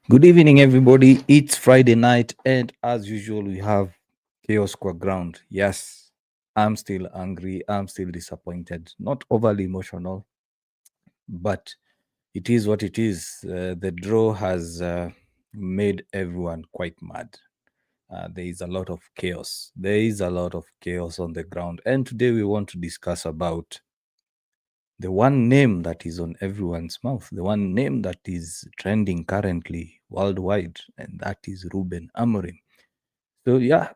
Good evening, everybody. It's Friday night, and as usual, we have Chaos Square Ground. Yes, I'm still angry. I'm still disappointed. Not overly emotional, but it is what it is. The draw has made everyone quite mad. There is a lot of chaos. There is a lot of chaos on the ground, and today we want to discuss about the one name that is on everyone's mouth, the one name that is trending currently worldwide, and that is Ruben Amorim. So, yeah,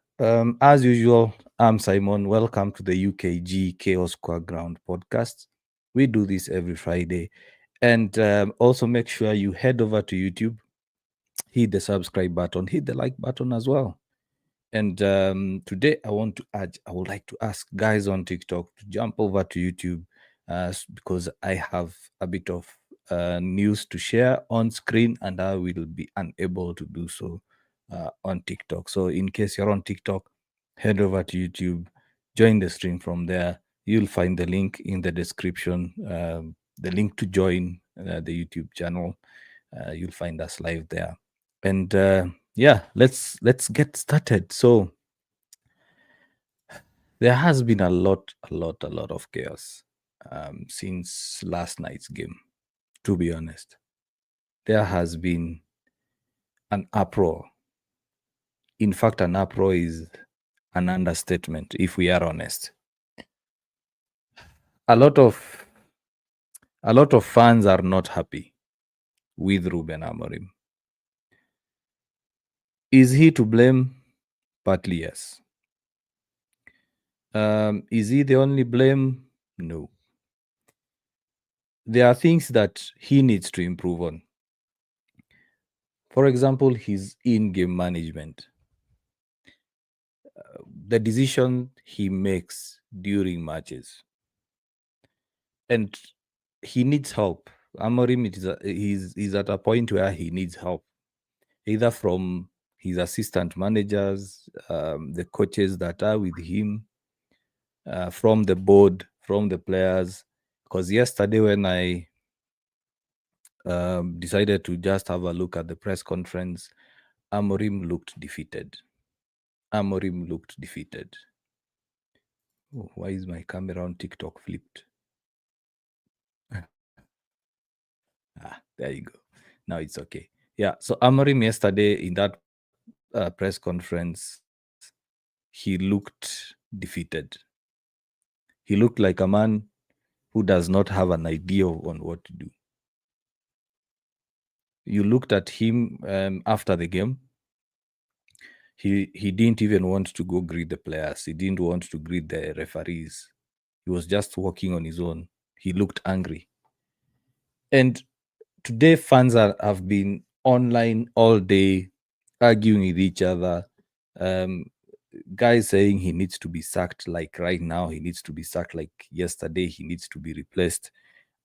as usual, I'm Simon. Welcome to the UKG Chaos Square Ground podcast. We do this every Friday. And also make sure you head over to YouTube, hit the subscribe button, hit the like button as well. And today I would like to ask guys on TikTok to jump over to YouTube because I have a bit of news to share on screen and I will be unable to do so on TikTok. So in case you're on TikTok, head over to YouTube, join the stream from there. You'll find the link in the description, the link to join the YouTube channel. You'll find us live there. And yeah, let's get started. So there has been a lot of chaos since last night's game. To be honest, there has been an uproar. In fact, an uproar is an understatement. If we are honest, a lot of a lot of fans are not happy with Ruben Amorim. Is he to blame? Partly yes. Is he the only blame? No. There are things that he needs to improve on. For example, his in-game management, the decision he makes during matches, and he needs help. Amorim he's at a point where he needs help, either from his assistant managers, the coaches that are with him, from the board, from the players. Because yesterday when I decided to just have a look at the press conference, Amorim looked defeated. Amorim looked defeated. Oh, why is my camera on TikTok flipped? There you go. Now it's okay. Yeah. So Amorim yesterday in that press conference, he looked defeated. He looked like a man who does not have an idea on what to do. You looked at him after the game. He didn't even want to go greet the players. He didn't want to greet the referees. He was just walking on his own. He looked angry. And today fans have been online all day arguing with each other. Um, guys saying he needs to be sacked like right now, he needs to be sacked like yesterday, he needs to be replaced.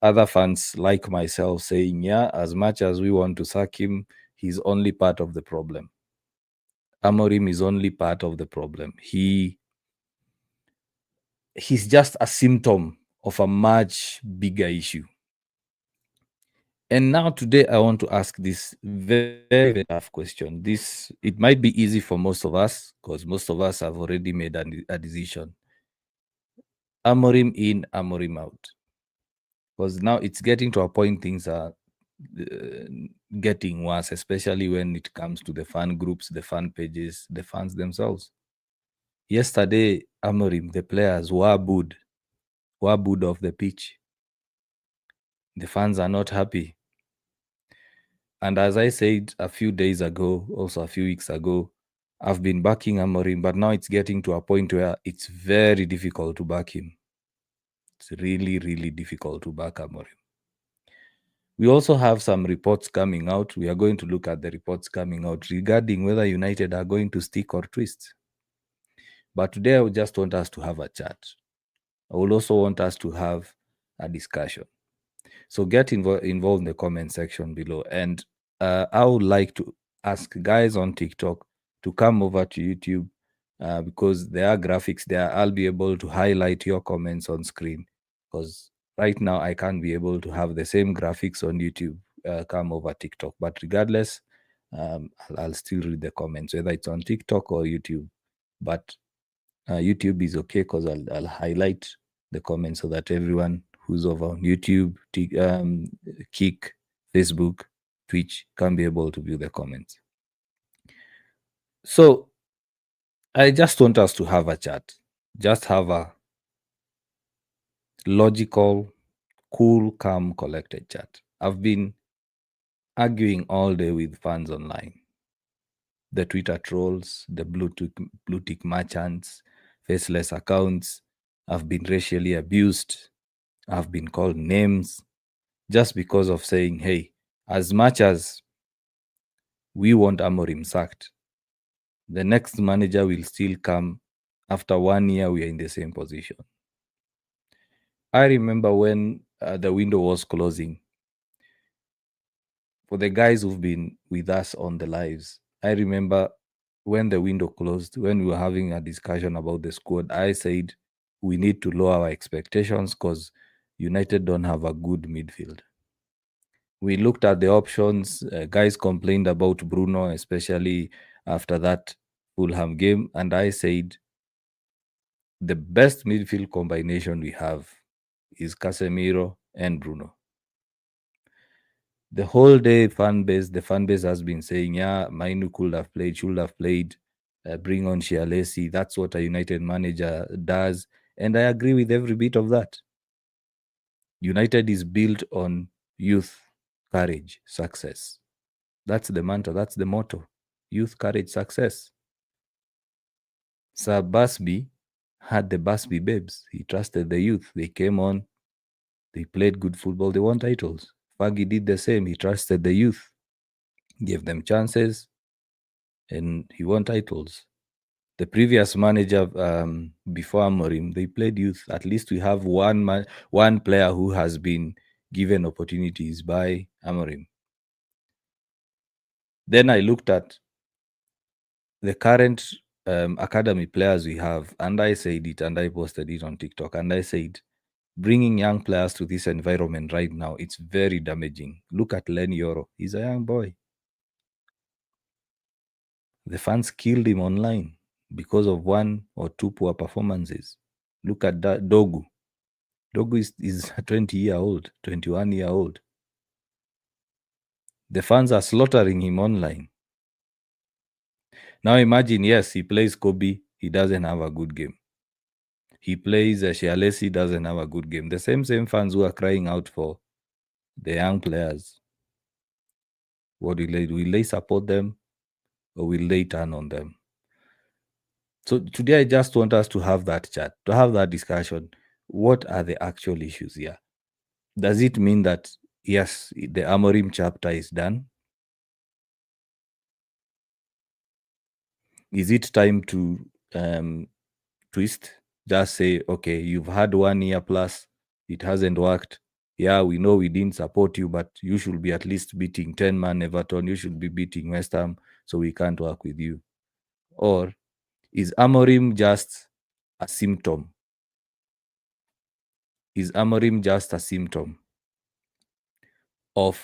Other fans like myself saying, yeah, as much as we want to sack him, he's only part of the problem. Amorim is only part of the problem. He's just a symptom of a much bigger issue. And now today I want to ask this very, very tough question. It might be easy for most of us because most of us have already made a decision. Amorim in, Amorim out. Because now it's getting to a point things are getting worse, especially when it comes to the fan groups, the fan pages, the fans themselves. Yesterday, Amorim, the players were booed off the pitch. The fans are not happy. And as I said a few days ago, also a few weeks ago, I've been backing Amorim, but now it's getting to a point where it's very difficult to back him. It's really, really difficult to back Amorim. We also have some reports coming out. We are going to look at the reports coming out regarding whether United are going to stick or twist. But today, I would just want us to have a chat. I would also want us to have a discussion. So get involved in the comment section below. And I would like to ask guys on TikTok to come over to YouTube because there are graphics there. I'll be able to highlight your comments on screen because right now I can't be able to have the same graphics on YouTube come over TikTok. But regardless, I'll still read the comments, whether it's on TikTok or YouTube. But YouTube is okay because I'll highlight the comments so that everyone who's over on YouTube, Kick, Facebook, Twitch can be able to view the comments. So I just want us to have a chat. Just have a logical, cool, calm, collected chat. I've been arguing all day with fans online. The Twitter trolls, the blue tick merchants, faceless accounts. I've been racially abused. I've been called names just because of saying, hey, as much as we want Amorim sacked, the next manager will still come after 1 year we are in the same position. I remember when the window was closing. For the guys who've been with us on the lives, I remember when the window closed, when we were having a discussion about the squad, I said we need to lower our expectations because United don't have a good midfield. We looked at the options. Guys complained about Bruno, especially after that Fulham game. And I said the best midfield combination we have is Casemiro and Bruno. The whole day, the fan base has been saying, yeah, Mainu could have played, should have played, bring on Shialesi. That's what a United manager does. And I agree with every bit of that. United is built on youth, courage, success. That's the mantra, that's the motto. Youth, courage, success. Sir Busby had the Busby babes. He trusted the youth. They came on, they played good football, they won titles. Fergie did the same. He trusted the youth, gave them chances, and he won titles. The previous manager before Amorim, they played youth. At least we have one player who has been given opportunities by Amorim. Then I looked at the current academy players we have, and I said it, and I posted it on TikTok, and I said, bringing young players to this environment right now, it's very damaging. Look at Len Yoro. He's a young boy. The fans killed him online because of one or two poor performances. Look at that Dogu. Dogu is 20-year-old, 21-year-old. The fans are slaughtering him online. Now imagine, yes, he plays Kobe, he doesn't have a good game. He plays Shialesi, doesn't have a good game. The same fans who are crying out for the young players. What will they do? Will they support them or will they turn on them? So today I just want us to have that chat, to have that discussion. What are the actual issues here? Does it mean that, yes, the Amorim chapter is done? Is it time to twist? Just say, okay, you've had 1 year plus, it hasn't worked. Yeah, we know we didn't support you, but you should be at least beating 10-man Everton. You should be beating West Ham, so we can't work with you. Or is Amorim just a symptom? Is Amorim just a symptom of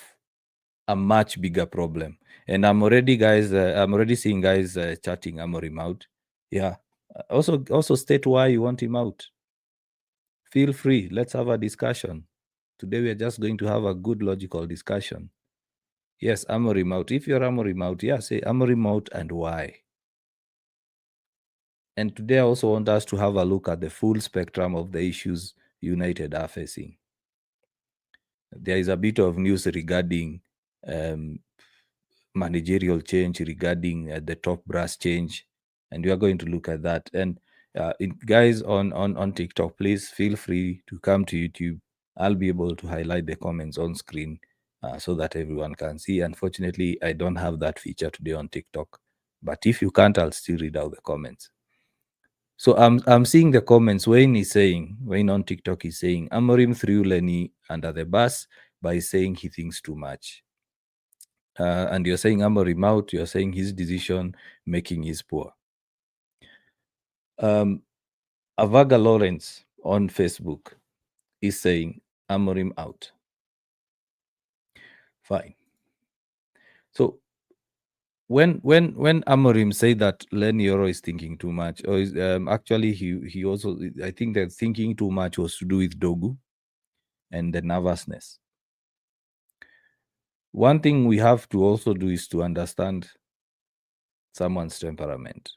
a much bigger problem? And I'm already seeing guys chatting Amorim out. Yeah. Also state why you want him out. Feel free. Let's have a discussion. Today we are just going to have a good logical discussion. Yes, Amorim out. If you're Amorim out, yeah, say Amorim out and why. And today I also want us to have a look at the full spectrum of the issues United are facing. There is a bit of news regarding managerial change, regarding the top brass change, and we are going to look at that. And guys on TikTok, please feel free to come to YouTube. I'll be able to highlight the comments on screen so that everyone can see. Unfortunately, I don't have that feature today on TikTok, but if you can't, I'll still read out the comments. So I'm seeing the comments. Wayne on TikTok is saying Amorim threw Lenny under the bus by saying he thinks too much. And you're saying Amorim out, you're saying his decision making is poor. Avaga Lawrence on Facebook is saying Amorim out. Fine. So when Amorim say that Lenny Yoro is thinking too much, or is, actually he also, I think that thinking too much was to do with Dogu and the nervousness. One thing we have to also do is to understand someone's temperament.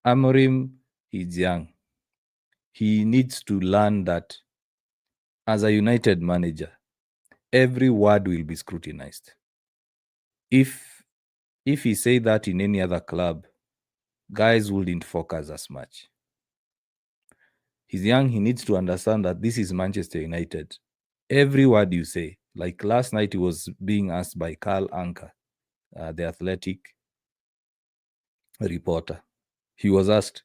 Amorim is young. He needs to learn that as a United manager, every word will be scrutinized. If he say that in any other club, guys wouldn't focus as much. He's young, he needs to understand that this is Manchester United. Every word you say, like last night, he was being asked by Carl Anker, the athletic reporter. He was asked,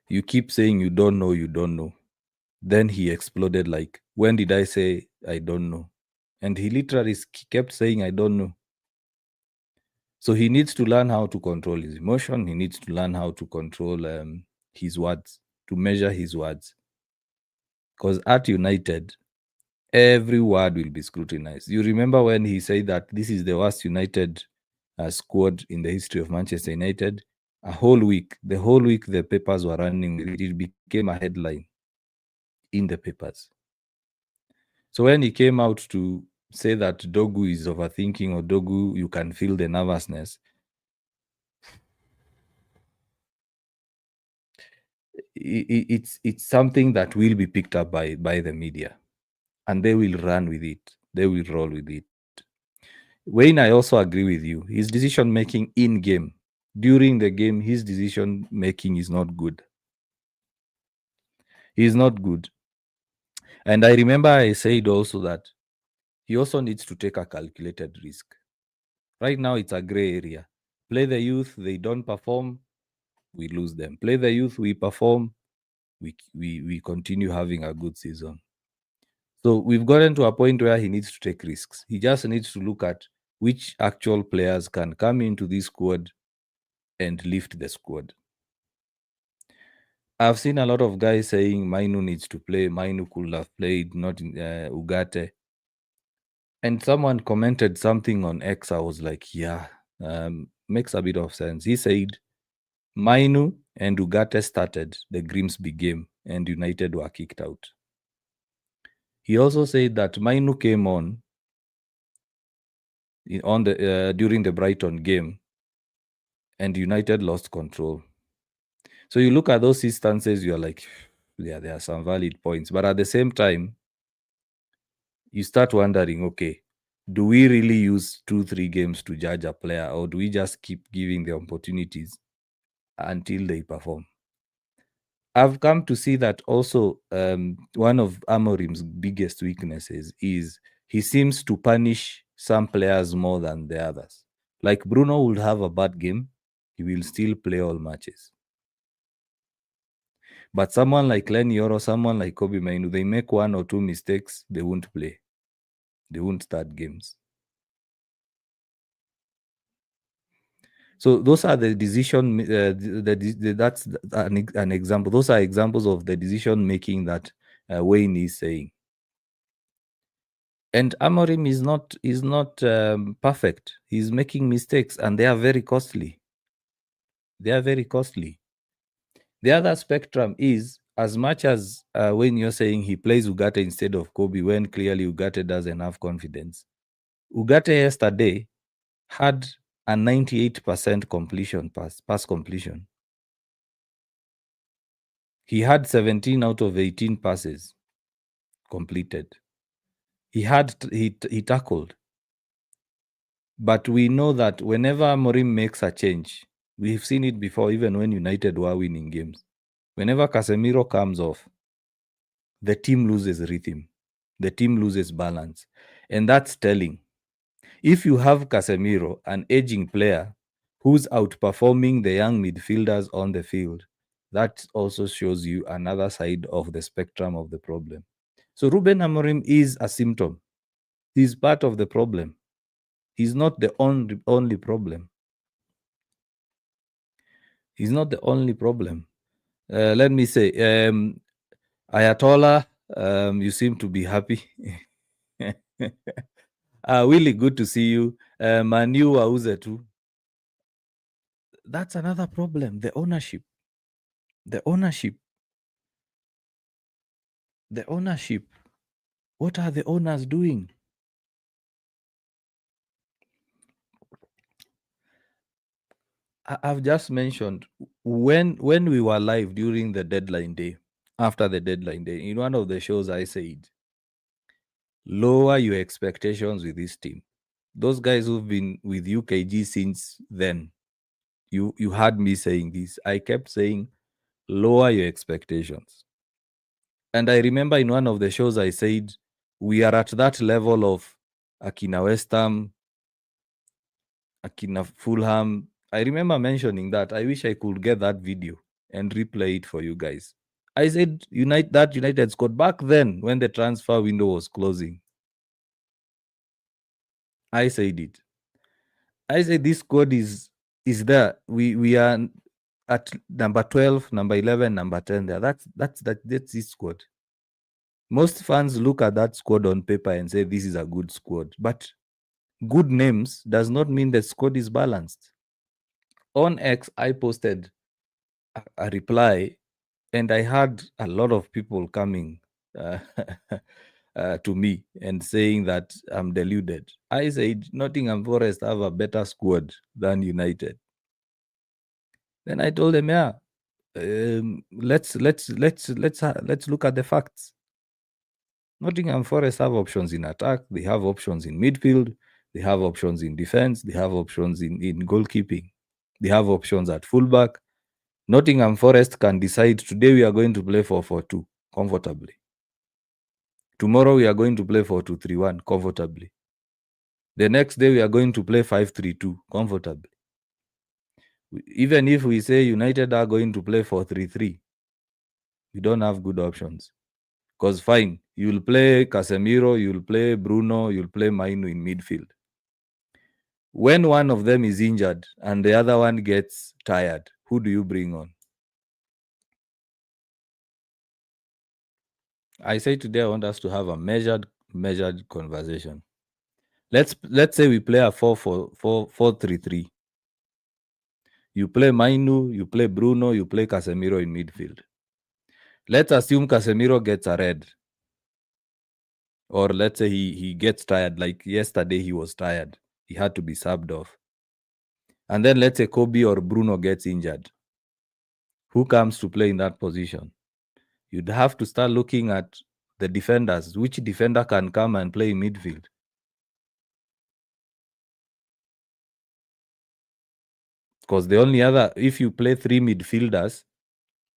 "You keep saying you don't know, you don't know." Then he exploded like, "When did I say I don't know?" And he literally kept saying, "I don't know." So he needs to learn how to control his emotion. He needs to learn how to control his words, to measure his words. Because at United, every word will be scrutinized. You remember when he said that this is the worst United squad in the history of Manchester United? The whole week, the papers were running with it. It became a headline in the papers. So when he came out to say that Dogu is overthinking, or Dogu, you can feel the nervousness, it's something that will be picked up by the media, and they will run with it. They will roll with it. Wayne, I also agree with you. His decision making in game, during the game, his decision making is not good. He's not good. And I remember I said also that he also needs to take a calculated risk. Right now, it's a gray area. Play the youth, they don't perform, we lose them. Play the youth, we perform, we continue having a good season. So we've gotten to a point where he needs to take risks. He just needs to look at which actual players can come into this squad and lift the squad. I've seen a lot of guys saying Mainu needs to play. Mainu could have played, not in, Ugarte. And someone commented something on X. I was like, yeah, makes a bit of sense. He said Mainu and Ugarte started the Grimsby game and United were kicked out. He also said that Mainu came on the during the Brighton game and United lost control. So you look at those instances, you're like, yeah, there are some valid points. But at the same time, you start wondering, okay, do we really use 2-3 games to judge a player, or do we just keep giving the opportunities until they perform? I've come to see that also one of Amorim's biggest weaknesses is he seems to punish some players more than the others. Like Bruno would have a bad game, he will still play all matches. But someone like Len Yoro, someone like Kobe Mainu, they make 1 or 2 mistakes, they won't play. They won't start games. So those are the decision. That's an example. Those are examples of the decision making that Wayne is saying. And Amorim is not perfect. He's making mistakes, and they are very costly. They are very costly. The other spectrum is, as much as when you're saying he plays Ugarte instead of Kobe, when clearly Ugarte doesn't have confidence. Ugarte yesterday had a 98% completion pass completion. He had 17 out of 18 passes completed. He tackled. But we know that whenever Amorim makes a change, we've seen it before, even when United were winning games. Whenever Casemiro comes off, the team loses rhythm. The team loses balance. And that's telling. If you have Casemiro, an aging player, who's outperforming the young midfielders on the field, that also shows you another side of the spectrum of the problem. So Ruben Amorim is a symptom. He's part of the problem. He's not the only problem. He's not the only problem. Let me say, Ayatollah, you seem to be happy. Willie, good to see you. Manu auze tu. that's another problem. The ownership. The ownership. The ownership. What are the owners doing? I've just mentioned when we were live during the deadline day, after the deadline day, in one of the shows, I said, lower your expectations with this team. Those guys who've been with UKG since then, you heard me saying this. I kept saying, lower your expectations. And I remember in one of the shows, I said, we are at that level of Akina West Ham, Akina Fulham. I remember mentioning that. I wish I could get that video and replay it for you guys. I said United squad back then when the transfer window was closing. I said it. I said this squad is there. We are at number 12, number 11, number 10 there. That's this squad. Most fans look at that squad on paper and say this is a good squad, but good names does not mean the squad is balanced. On X, I posted a reply, and I had a lot of people coming to me and saying that I'm deluded. I said Nottingham Forest have a better squad than United. Then I told them, yeah, let's look at the facts. Nottingham Forest have options in attack. They have options in midfield. They have options in defense. They have options in goalkeeping. They have options at fullback. Nottingham Forest can decide today we are going to play 4-4-2 comfortably. Tomorrow we are going to play 4-2-3-1 comfortably. The next day we are going to play 5-3-2 comfortably. Even if we say United are going to play 4-3-3, we don't have good options. Because fine, you'll play Casemiro, you'll play Bruno, you'll play Mainu in midfield. When one of them is injured and the other one gets tired, who do you bring on? I say today I want us to have a measured conversation. Let's say we play a 4-3-3. You play Mainu, you play Bruno, you play Casemiro in midfield. Let's assume Casemiro gets a red. Or let's say he gets tired. Like yesterday, he was tired. He had to be subbed off. And then let's say Kobe or Bruno gets injured. Who comes to play in that position? You'd have to start looking at the defenders. Which defender can come and play in midfield? Because the only other, if you play three midfielders,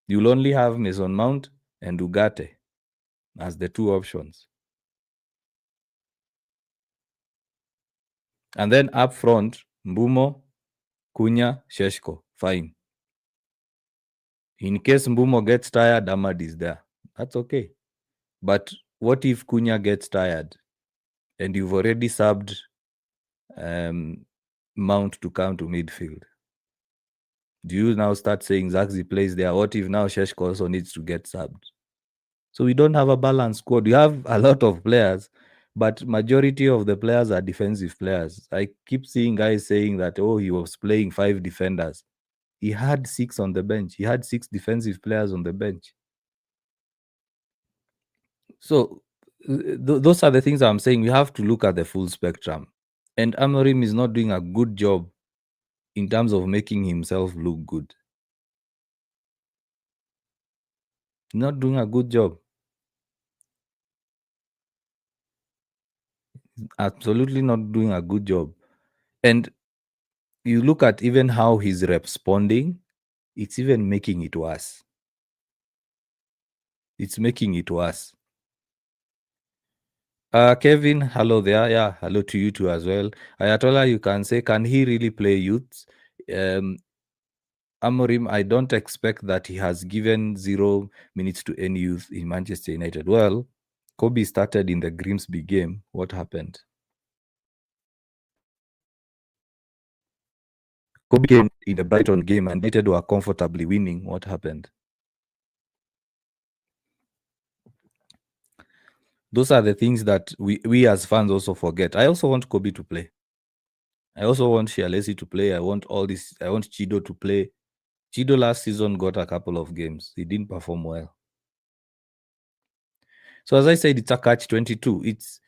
you'll only have Mason Mount and Ugarte as the two options. And then up front, Mbumo, Cunha, Sheshko. Fine. In case Mbumo gets tired, Ahmad is there. That's okay. But what if Cunha gets tired and you've already subbed Mount to come to midfield? Do you now start saying Zaxi plays there? What if now Sheshko also needs to get subbed? So we don't have a balanced squad. We have a lot of players, but majority of the players are defensive players. I keep seeing guys saying that, oh, he was playing 5 defenders. He had 6 on the bench. He had 6 defensive players on the bench. So those are the things I'm saying. We have to look at the full spectrum. And Amorim is not doing a good job in terms of making himself look good. Not doing a good job. Absolutely not doing a good job. And you look at even how he's responding, it's even making it worse. It's making it worse. Kevin, hello there. Yeah, hello to you too as well. Ayatollah, you can say, can he really play youths? Amorim, I don't expect that he has given 0 minutes to any youth in Manchester United. Well, Kobe started in the Grimsby game. What happened? Kobe came in the Brighton game and United were comfortably winning. What happened? Those are the things that we as fans also forget. I also want Kobe to play. I also want Shialesi to play. I want all this. I want Chido to play. Chido last season got a couple of games. He didn't perform well. So as I said, it's a catch-22. It's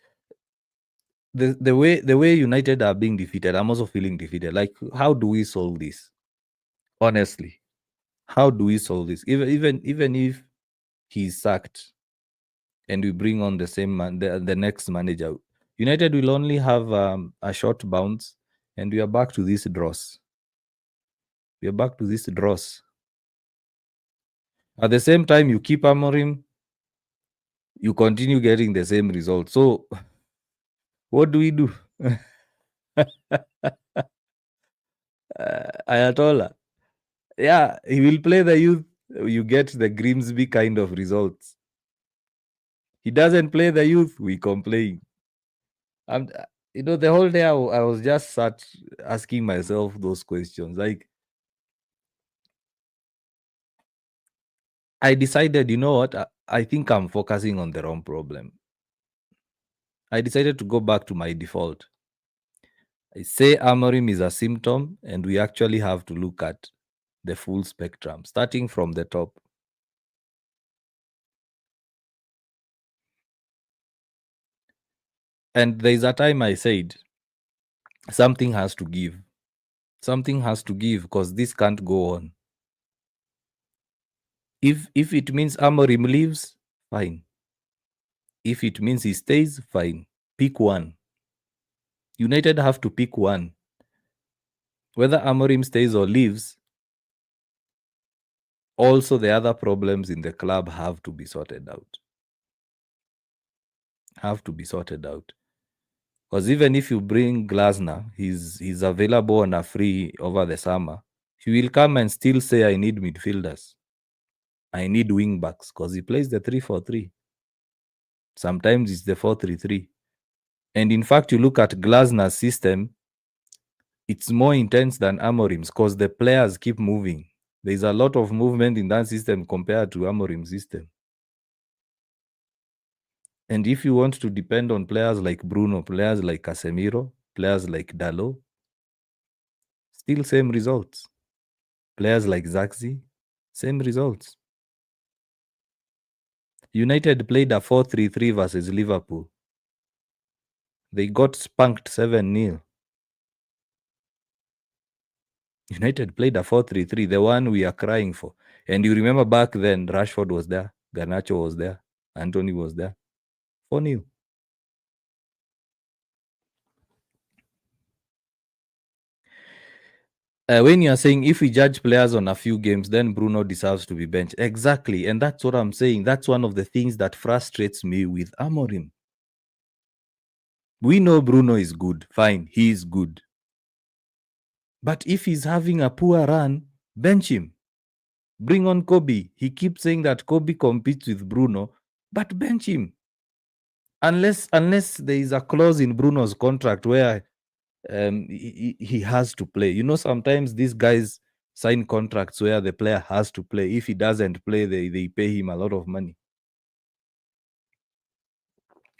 the way United are being defeated. I'm also feeling defeated. Like, how do we solve this? Honestly, how do we solve this? Even if he's sacked and we bring on the same man, the next manager, United will only have a short bounce, and we are back to this dross. We are back to this dross. At the same time, you keep Amorim, you continue getting the same result. So, what do we do? Ayatollah. Yeah, he will play the youth. You get the Grimsby kind of results. He doesn't play the youth, we complain. I'm, the whole day I was just sat asking myself those questions. Like, I decided, you know what? I think I'm focusing on the wrong problem. I decided to go back to my default. I say Amorim is a symptom, and we actually have to look at the full spectrum, starting from the top. And there's a time I said, something has to give. Something has to give because this can't go on. If it means Amorim leaves, fine. If it means he stays, fine. Pick one. United have to pick one. Whether Amorim stays or leaves, also the other problems in the club have to be sorted out. Have to be sorted out. Because even if you bring Glasner, he's available on a free over the summer. He will come and still say, I need midfielders. I need wing backs because he plays the 3-4-3. Sometimes it's the 4-3-3. And in fact, you look at Glasner's system, it's more intense than Amorim's because the players keep moving. There's a lot of movement in that system compared to Amorim's system. And if you want to depend on players like Bruno, players like Casemiro, players like Dalot, still same results. Players like Zaxi, same results. United played a 4-3-3 versus Liverpool. They got spanked 7-0. United played a 4-3-3, the one we are crying for. And you remember back then, Rashford was there, Garnacho was there, Anthony was there. 4-0. When you are saying if we judge players on a few games, then Bruno deserves to be benched. Exactly. And that's what I'm saying. That's one of the things that frustrates me with Amorim. We know Bruno is good. Fine, he is good. But if he's having a poor run, bench him. Bring on Kobe. He keeps saying that Kobe competes with Bruno, but bench him. Unless there is a clause in Bruno's contract where he has to play. Sometimes these guys sign contracts where the player has to play. If he doesn't play, they pay him a lot of money.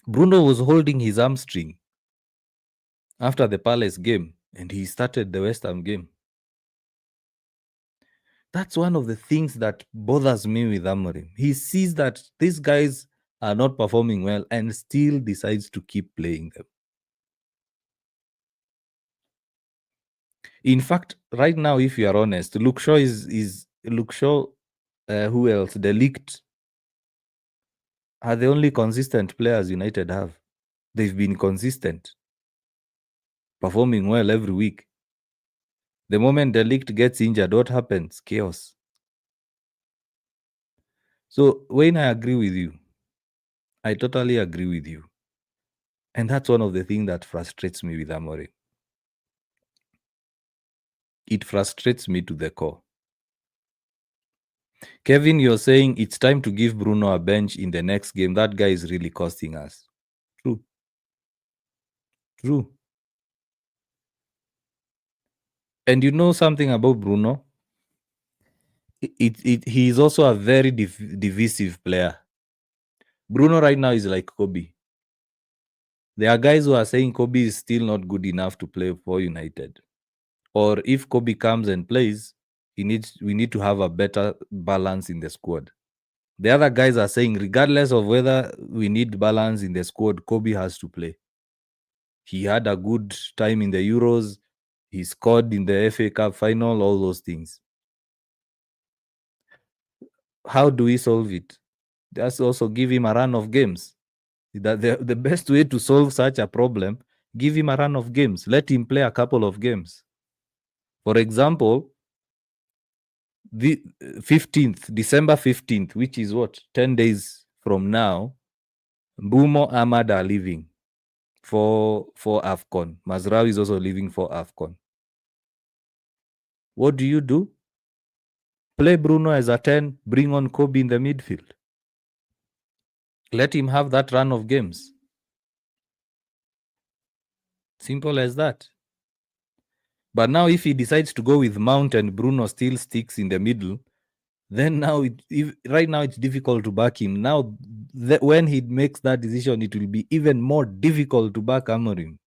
Bruno was holding his hamstring after the Palace game, and he started the West Ham game. That's one of the things that bothers me with Amorim. He sees that these guys are not performing well and still decides to keep playing them. In fact, right now, if you are honest, Luke Shaw is Luke Shaw. Who else? The leaked are the only consistent players United have. They've been consistent, performing well every week. The moment the leaked gets injured, what happens? Chaos. So Wayne, I agree with you. I totally agree with you. And that's one of the things that frustrates me with Amorim. It frustrates me to the core. Kevin, you're saying it's time to give Bruno a bench in the next game. That guy is really costing us. True. True. And you know something about Bruno? He is also a very divisive player. Bruno right now is like Kobe. There are guys who are saying Kobe is still not good enough to play for United. Or if Kobe comes and plays, we need to have a better balance in the squad. The other guys are saying, regardless of whether we need balance in the squad, Kobe has to play. He had a good time in the Euros. He scored in the FA Cup final, all those things. How do we solve it? Just also give him a run of games. The best way to solve such a problem, give him a run of games. Let him play a couple of games. For example, the 15th, December 15th, which is what, 10 days from now, Mbumo Ahmad are leaving for AFCON. Mazraoui is also leaving for AFCON. What do? Play Bruno as a 10, bring on Kobe in the midfield. Let him have that run of games. Simple as that. But now if he decides to go with Mount and Bruno still sticks in the middle, then now right now it's difficult to back him. Now when he makes that decision, it will be even more difficult to back Amorim.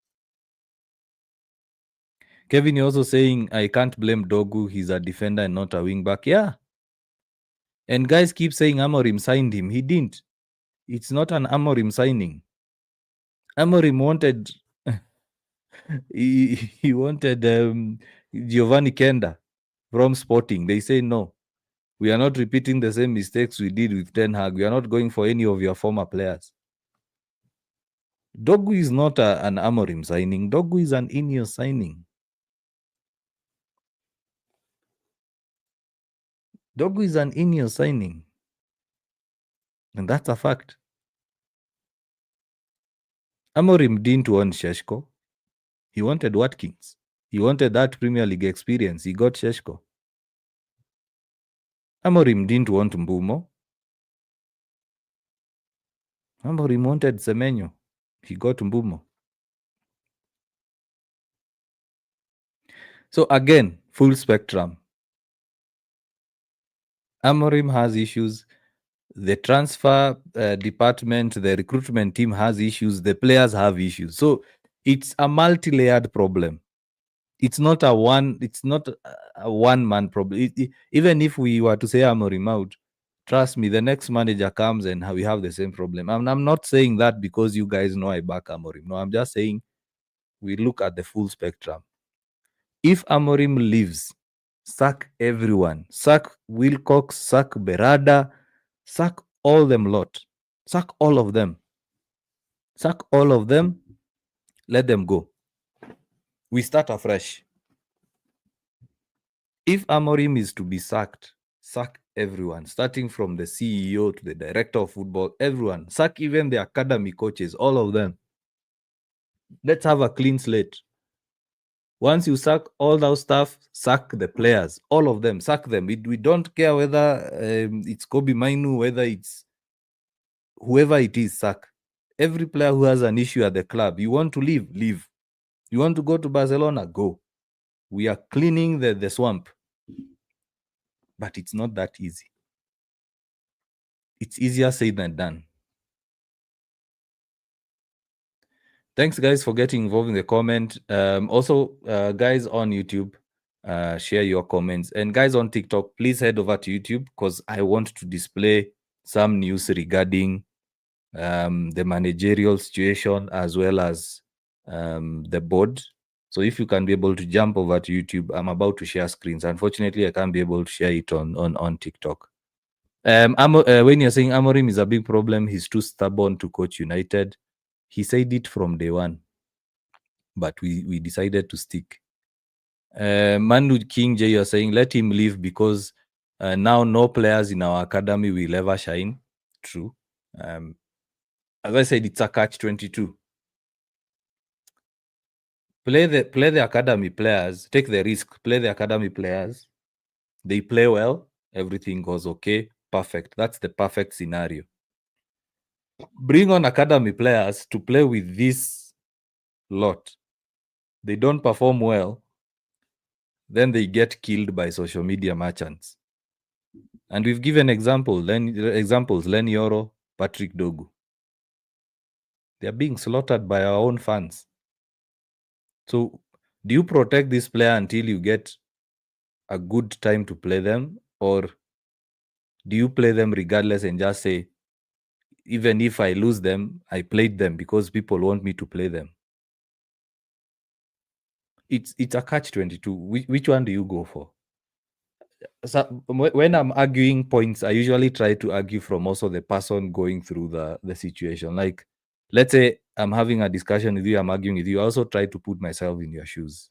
Kevin, you're also saying, I can't blame Dogu. He's a defender and not a wing back. Yeah. And guys keep saying Amorim signed him. He didn't. It's not an Amorim signing. Amorim wanted he wanted Giovanni Kenda from Sporting. They say no. We are not repeating the same mistakes we did with Ten Hag. We are not going for any of your former players. Dogu is not an Amorim signing. Dogu is an Ineos signing. Dogu is an Ineos signing. And that's a fact. Amorim didn't want Sheshko. He wanted Watkins. He wanted that Premier League experience. He got Sheshko. Amorim didn't want Mbumo. Amorim wanted Semenyo. He got Mbumo. So again, full spectrum. Amorim has issues. The transfer department, the recruitment team has issues. The players have issues. So it's a multi-layered problem. It's not a one-man problem. Even if we were to say Amorim out, trust me, the next manager comes and we have the same problem. I'm not saying that because you guys know I back Amorim. No, I'm just saying we look at the full spectrum. If Amorim leaves, sack everyone. Sack Wilcox, sack Berada, sack all them lot. Sack all of them. Sack all of them. Let them go. We start afresh. If Amorim is to be sacked, sack everyone, starting from the CEO to the director of football, everyone. Sack even the academy coaches, all of them. Let's have a clean slate. Once you sack all those stuff, sack the players, all of them, sack them. We don't care whether it's Kobe Mainu, whether it's whoever it is, sack. Every player who has an issue at the club, you want to leave, leave. You want to go to Barcelona, go. We are cleaning the swamp. But it's not that easy. It's easier said than done. Thanks, guys, for getting involved in the comment. Also, guys on YouTube, share your comments. And guys on TikTok, please head over to YouTube because I want to display some news regarding the managerial situation as well as the board. So if you can be able to jump over to YouTube, I'm about to share screens. Unfortunately, I can't be able to share it on TikTok. When you're saying Amorim is a big problem, he's too stubborn to coach United. He said it from day one, but we decided to stick. Manu King J, you're saying let him leave because now no players in our academy will ever shine. True. As I said, it's a catch-22. Play the academy players, take the risk, play the academy players. They play well, everything goes okay, perfect. That's the perfect scenario. Bring on academy players to play with this lot. They don't perform well, then they get killed by social media merchants. And we've given examples, Len Yoro, Patrick Dogu. They're being slaughtered by our own fans. So, do you protect this player until you get a good time to play them, or do you play them regardless and just say, even if I lose them, I played them because people want me to play them? It's a catch-22. Which one do you go for? So when I'm arguing points, I usually try to argue from also the person going through the situation. Like, let's say I'm having a discussion with you, I'm arguing with you. I also try to put myself in your shoes.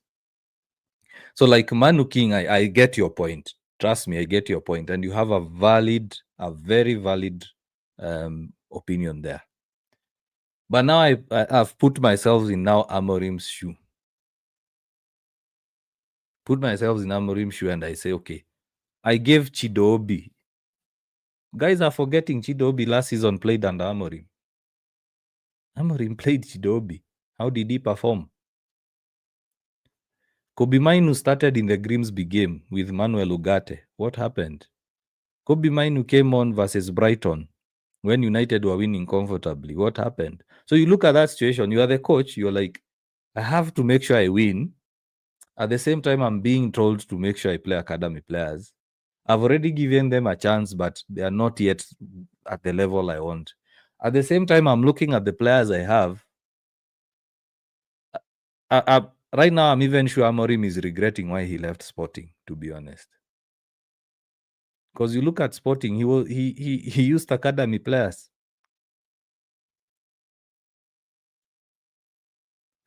So, like Manu King, I get your point. Trust me, I get your point, and you have a very valid opinion there. But now I've put myself in now Amorim's shoe. Put myself in Amorim's shoe, and I say, okay, I gave Chidobi. Guys are forgetting Chidobi last season played under Amorim. Amorim played Chidobi. How did he perform? Kobe Mainu started in the Grimsby game with Manuel Ugarte. What happened? Kobe Mainu came on versus Brighton when United were winning comfortably. What happened? So you look at that situation, you are the coach, you're like, I have to make sure I win. At the same time, I'm being told to make sure I play academy players. I've already given them a chance, but they are not yet at the level I want. At the same time, I'm looking at the players I have. Right now, I'm even sure Amorim is regretting why he left Sporting, to be honest. Because you look at Sporting, he used academy players.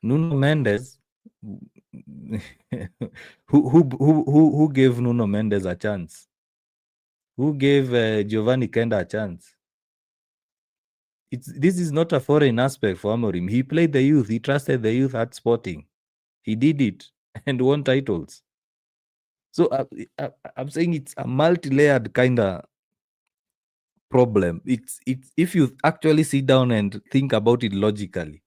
Nuno Mendes, who gave Nuno Mendes a chance? Who gave Giovanni Kenda a chance? This is not a foreign aspect for Amorim. He played the youth. He trusted the youth at Sporting. He did it and won titles. So I'm saying it's a multi-layered kind of problem. It's if you actually sit down and think about it logically,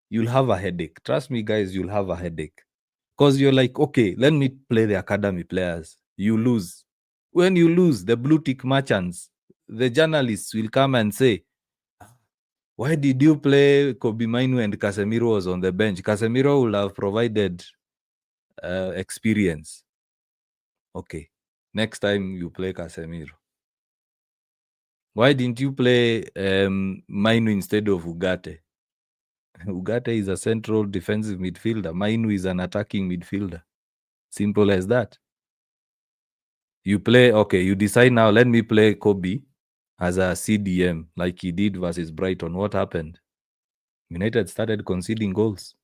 you'll have a headache. Trust me, guys, you'll have a headache. Because you're like, okay, let me play the academy players. You lose. When you lose, the blue tick merchants, the journalists will come and say, why did you play Kobe Mainu and Casemiro was on the bench? Casemiro will have provided experience. Okay, next time you play Casemiro. Why didn't you play Mainu instead of Ugarte? Ugarte is a central defensive midfielder. Mainu is an attacking midfielder. Simple as that. You play, okay, you decide now, let me play Kobe as a CDM like he did versus Brighton. What happened? United started conceding goals.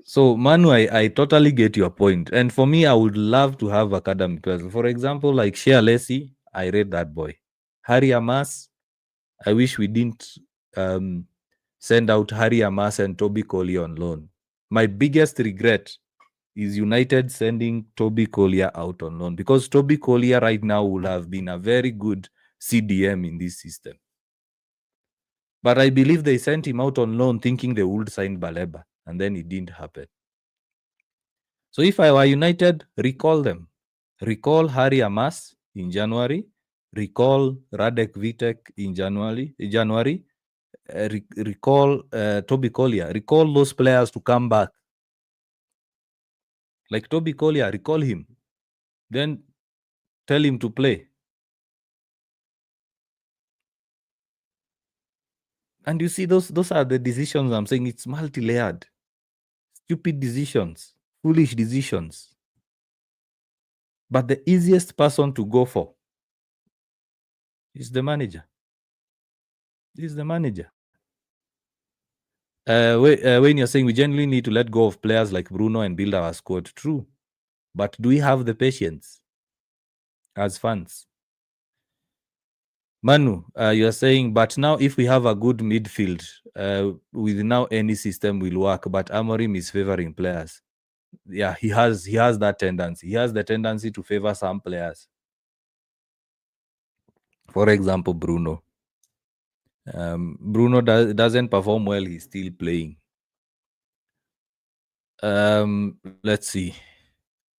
So, Manu, I totally get your point. And for me, I would love to have academy players. For example, like Shea Lacy, I rate that boy. Harry Amas, I wish we didn't send out Harry Amas and Toby Collier on loan. My biggest regret is United sending Toby Collier out on loan, because Toby Collier right now would have been a very good CDM in this system. But I believe they sent him out on loan thinking they would sign Baleba, and then it didn't happen. So if I were United, recall them. Recall Harry Amas in January. Recall Radek Vitek in January. Recall Toby Collier. Recall those players to come back. Like Toby Collier, recall him. Then tell him to play. And you see, those are the decisions I'm saying. It's multi-layered. Stupid decisions. Foolish decisions. But the easiest person to go for is the manager. Is the manager. When you're saying we generally need to let go of players like Bruno and build our squad, true. But do we have the patience as fans? Manu, you're saying, but now if we have a good midfield, with now any system will work, but Amorim is favoring players. Yeah, he has that tendency. He has the tendency to favor some players. For example, Bruno. Bruno doesn't perform well. He's still playing. Let's see.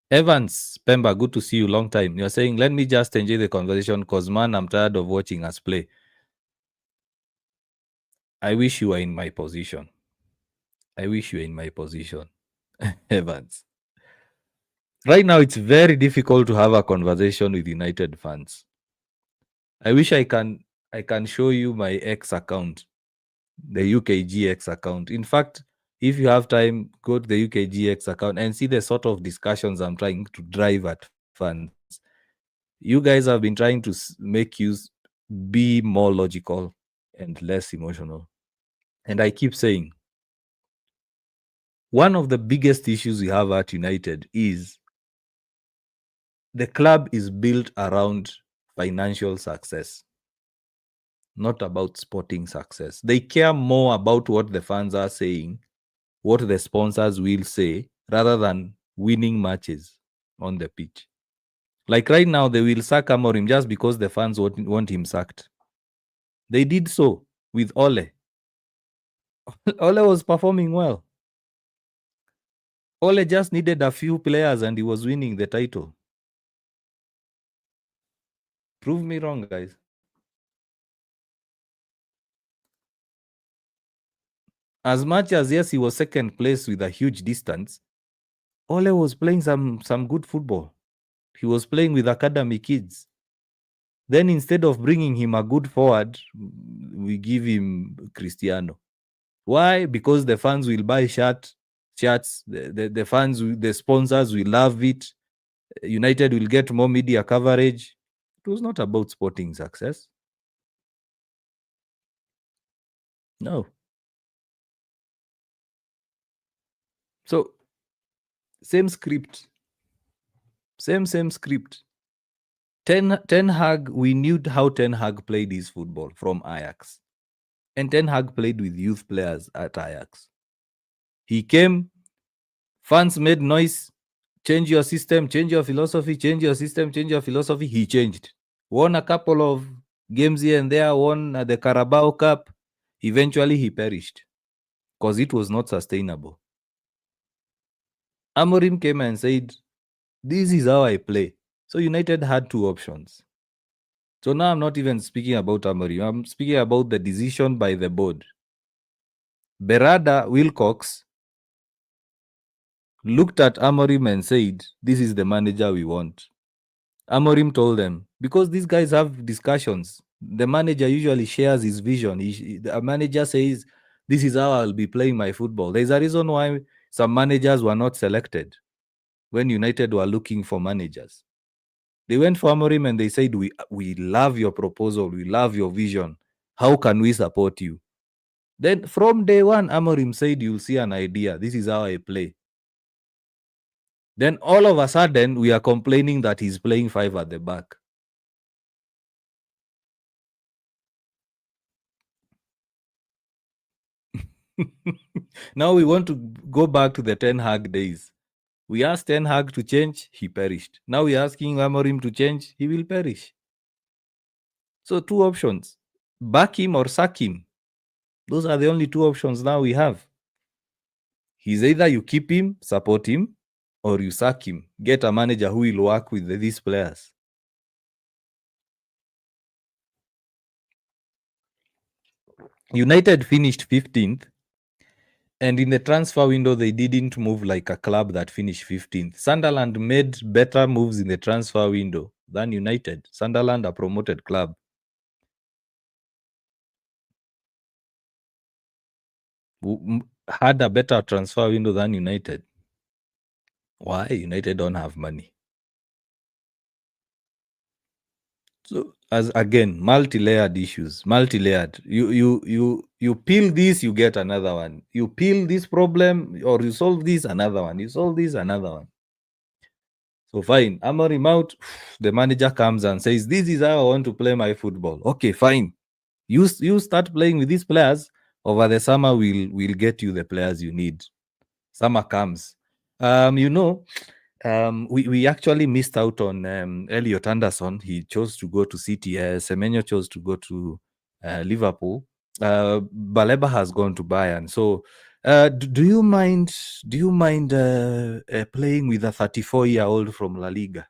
Evans, Pemba, good to see you. Long time. You're saying, let me just enjoy the conversation because, man, I'm tired of watching us play. I wish you were in my position. I wish you were in my position. Evans. Right now, it's very difficult to have a conversation with United fans. I wish I can show you my X account, the UKGX account. In fact, if you have time, go to the UKGX account and see the sort of discussions I'm trying to drive at fans. You guys have been trying to make you be more logical and less emotional. And I keep saying, one of the biggest issues we have at United is the club is built around financial success, not about sporting success. They care more about what the fans are saying, what the sponsors will say, rather than winning matches on the pitch. Like right now, they will sack Amorim just because the fans want him sacked. They did so with Ole. Ole was performing well. Ole just needed a few players and he was winning the title. Prove me wrong, guys. As much as, yes, he was second place with a huge distance, Ole was playing some good football. He was playing with academy kids. Then instead of bringing him a good forward, we give him Cristiano. Why? Because the fans will buy shirts. The fans, the sponsors will love it. United will get more media coverage. It was not about sporting success. No. So, same script. Same script. Ten Hag, we knew how Ten Hag played his football from Ajax. And Ten Hag played with youth players at Ajax. He came, fans made noise, change your system, change your philosophy, change your system, change your philosophy. He changed. Won a couple of games here and there, won the Carabao Cup. Eventually, he perished because it was not sustainable. Amorim came and said, this is how I play. So United had two options. So now I'm not even speaking about Amorim. I'm speaking about the decision by the board. Berada Wilcox looked at Amorim and said, this is the manager we want. Amorim told them, because these guys have discussions, the manager usually shares his vision. The manager says, this is how I'll be playing my football. There's a reason why some managers were not selected when United were looking for managers. They went for Amorim and they said, we love your proposal. We love your vision. How can we support you? Then from day one, Amorim said, you'll see an idea. This is how I play. Then all of a sudden, we are complaining that he's playing five at the back. Now we want to go back to the Ten Hag days. We asked Ten Hag to change, he perished. Now we're asking Amorim to change, he will perish. So two options, back him or sack him. Those are the only two options now we have. He's either you keep him, support him, or you sack him. Get a manager who will work with these players. United finished 15th. And in the transfer window, they didn't move like a club that finished 15th. Sunderland made better moves in the transfer window than United. Sunderland, a promoted club. Had a better transfer window than United. Why? United don't have money. So, as again, multi-layered issues. Multi-layered. You peel this, you get another one. You peel this problem, or you solve this, another one. You solve this, another one. So fine, Amorim out. The manager comes and says, "This is how I want to play my football." Okay, fine. You start playing with these players. Over the summer, we'll get you the players you need. Summer comes. We actually missed out on Elliot Anderson. He chose to go to City. Semenyo chose to go to Liverpool. Baleba has gone to Bayern. So, do you mind? Do you mind playing with a 34-year-old from La Liga?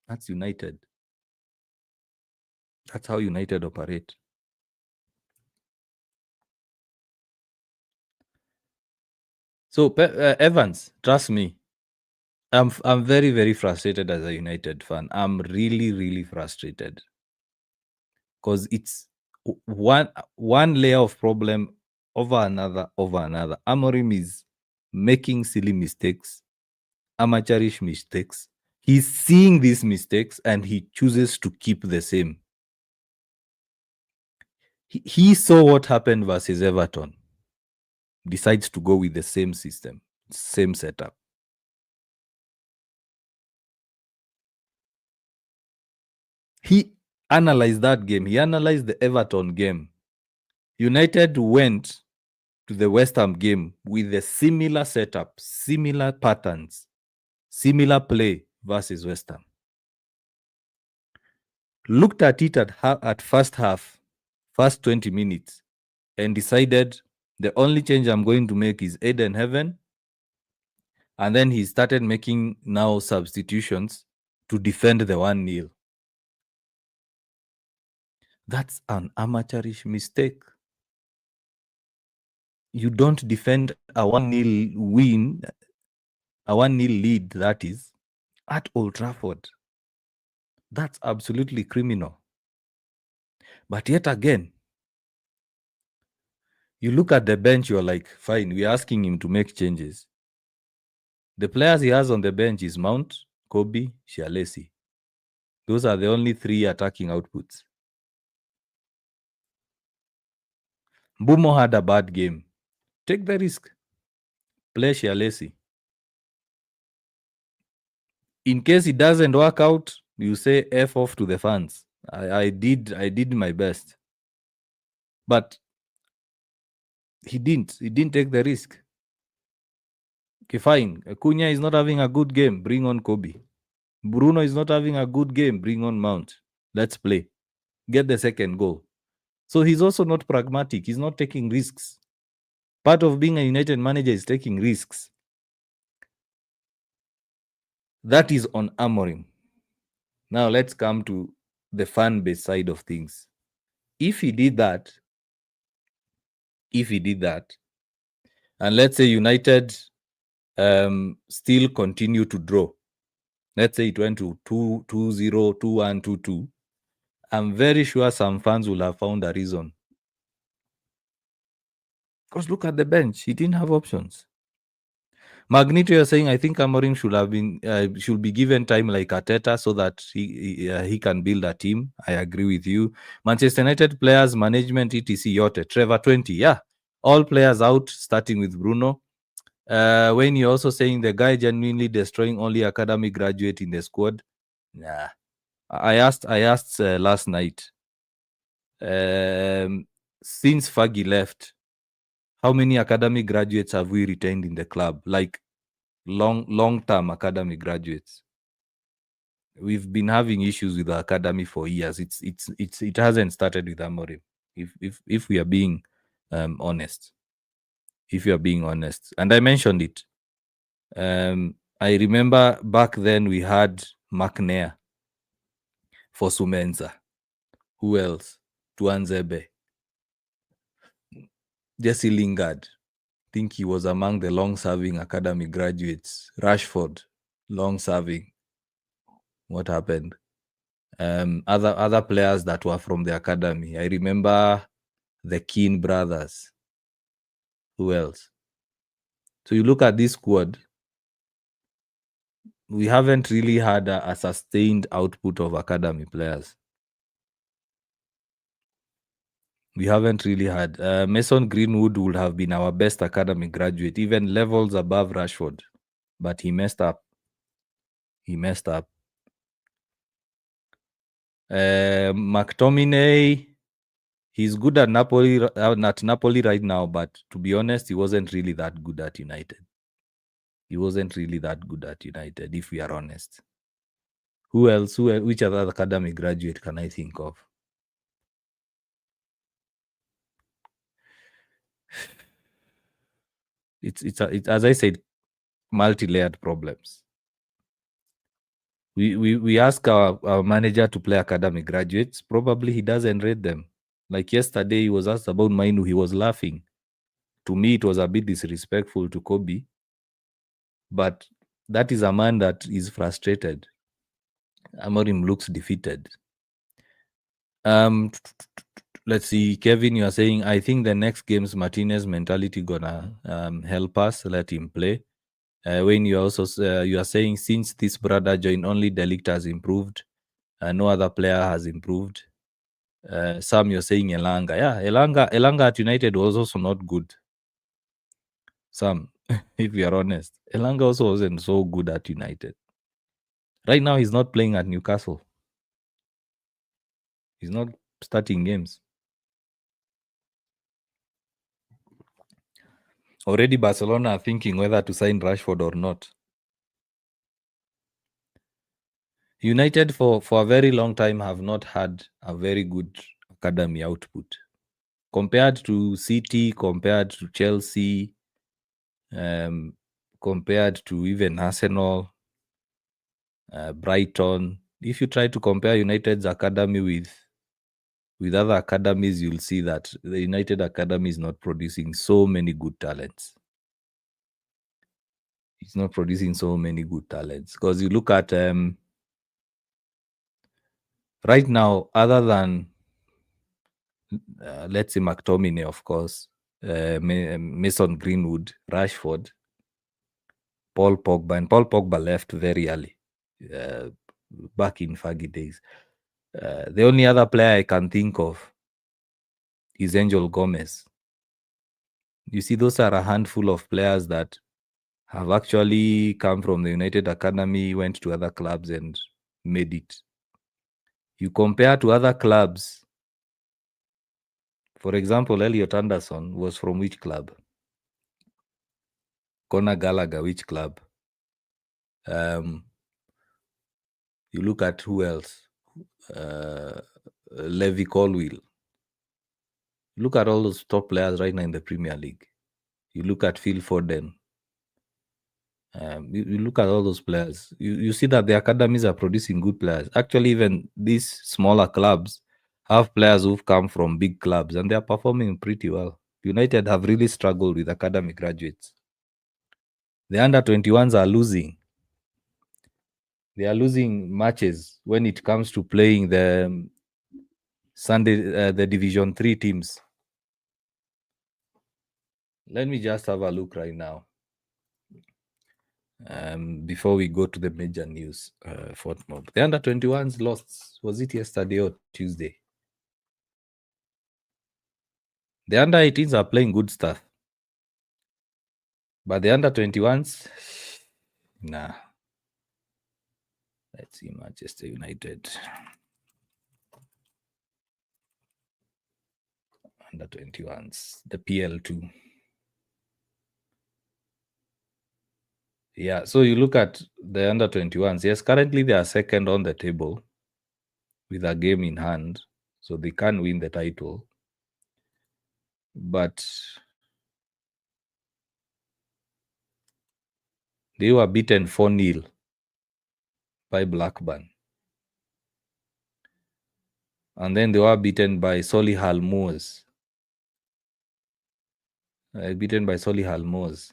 That's United. That's how United operate. So Evans, trust me, I'm very very frustrated as a United fan. I'm really really frustrated because it's one layer of problem over another over another. Amorim is making silly mistakes, amateurish mistakes. He's seeing these mistakes and he chooses to keep the same. He saw what happened versus Everton, decides to go with the same system, same setup. He analyzed that game. He analyzed the Everton game. United went to the West Ham game with a similar setup, similar patterns, similar play versus West Ham. Looked at it at first half, first 20 minutes, and decided the only change I'm going to make is Eden Heaven. And then he started making now substitutions to defend the 1-0. That's an amateurish mistake. You don't defend a 1-0 win, a 1-0 lead, that is, at Old Trafford. That's absolutely criminal. But yet again, you look at the bench, you're like, fine, we're asking him to make changes. The players he has on the bench is Mount, Kobe, Shialesi. Those are the only three attacking outputs. Bumo had a bad game. Take the risk. Play Shialesi. In case it doesn't work out, you say F off to the fans. I did my best. But he didn't take the risk. Okay, fine. Cunha is not having a good game. Bring on Kobe. Bruno is not having a good game. Bring on Mount. Let's play. Get the second goal. So he's also not pragmatic. He's not taking risks. Part of being a United manager is taking risks. That is on Amorim. Now let's come to the fan base side of things. If he did that, and let's say United still continue to draw, let's say it went to 2-0, 2-1, 2-2, I'm very sure some fans will have found a reason. Because look at the bench, he didn't have options. Magneto, you're saying I think Amorim should be given time like Arteta so that he can build a team. I agree with you. Manchester United players, management, etc. Yote, Trevor 20, yeah, all players out, starting with Bruno. When you're also saying the guy genuinely destroying only academy graduate in the squad, nah. I asked last night. Since Fergie left, how many academy graduates have we retained in the club? Like long-term academy graduates. We've been having issues with the academy for years. It hasn't started with Amorim. If we are being honest. If you are being honest. And I mentioned it. I remember back then we had McNair for Sumenza. Who else? Tuanzebe. Jesse Lingard. I think he was among the long-serving academy graduates. Rashford, long-serving. What happened? Other players that were from the academy. I remember the Keane brothers. Who else? So you look at this squad, we haven't really had a sustained output of academy players. We haven't really had. Mason Greenwood would have been our best academy graduate, even levels above Rashford. But he messed up. McTominay, he's good at Napoli right now, but to be honest, he wasn't really that good at United. If we are honest. Who else? Which other academy graduate can I think of? It's as I said, multi-layered problems. We ask our manager to play academy graduates. Probably he doesn't rate them. Like yesterday, he was asked about Mainu. He was laughing. To me, it was a bit disrespectful to Kobe But that is a man that is frustrated. Amorim looks defeated. Um, let's see, Kevin, you are saying I think the next game's Martinez mentality gonna help us. Let him play. When you also you are saying since this brother joined, only Delict has improved. No other player has improved. Sam, you're saying Elanga. Yeah, Elanga at United was also not good. Sam, if you are honest, Elanga also wasn't so good at United. Right now, he's not playing at Newcastle. He's not starting games. Already Barcelona are thinking whether to sign Rashford or not. United for a very long time have not had a very good academy output. Compared to City, compared to Chelsea, compared to even Arsenal, Brighton. If you try to compare United's academy with other academies, you'll see that the United Academy is not producing so many good talents. It's not producing so many good talents because you look at right now, other than let's say McTominay, of course, Mason Greenwood, Rashford, Paul Pogba, and Paul Pogba left very early, back in Fergie days. The only other player I can think of is Angel Gomez. You see, those are a handful of players that have actually come from the United Academy, went to other clubs and made it. You compare to other clubs, for example, Elliot Anderson was from which club? Conor Gallagher, which club? You look at who else? Levi Colwill. Look at all those top players right now in the Premier League. You look at Phil Foden. You look at all those players. You see that the academies are producing good players. Actually, even these smaller clubs have players who've come from big clubs and they are performing pretty well. United have really struggled with academy graduates. The under 21s are losing. They are losing matches when it comes to playing the Sunday, the Division 3 teams. Let me just have a look right now. Before we go to the major news, Fort Mob. The under 21s lost. Was it yesterday or Tuesday? The under 18s are playing good stuff. But the under 21s, nah. Let's see, Manchester United. Under 21s, the PL2. Yeah, so you look at the under 21s. Yes, currently they are second on the table with a game in hand, so they can win the title. But they were beaten 4-0 by Blackburn. And then they were beaten by Solihull Moors. Beaten by Solihull Moors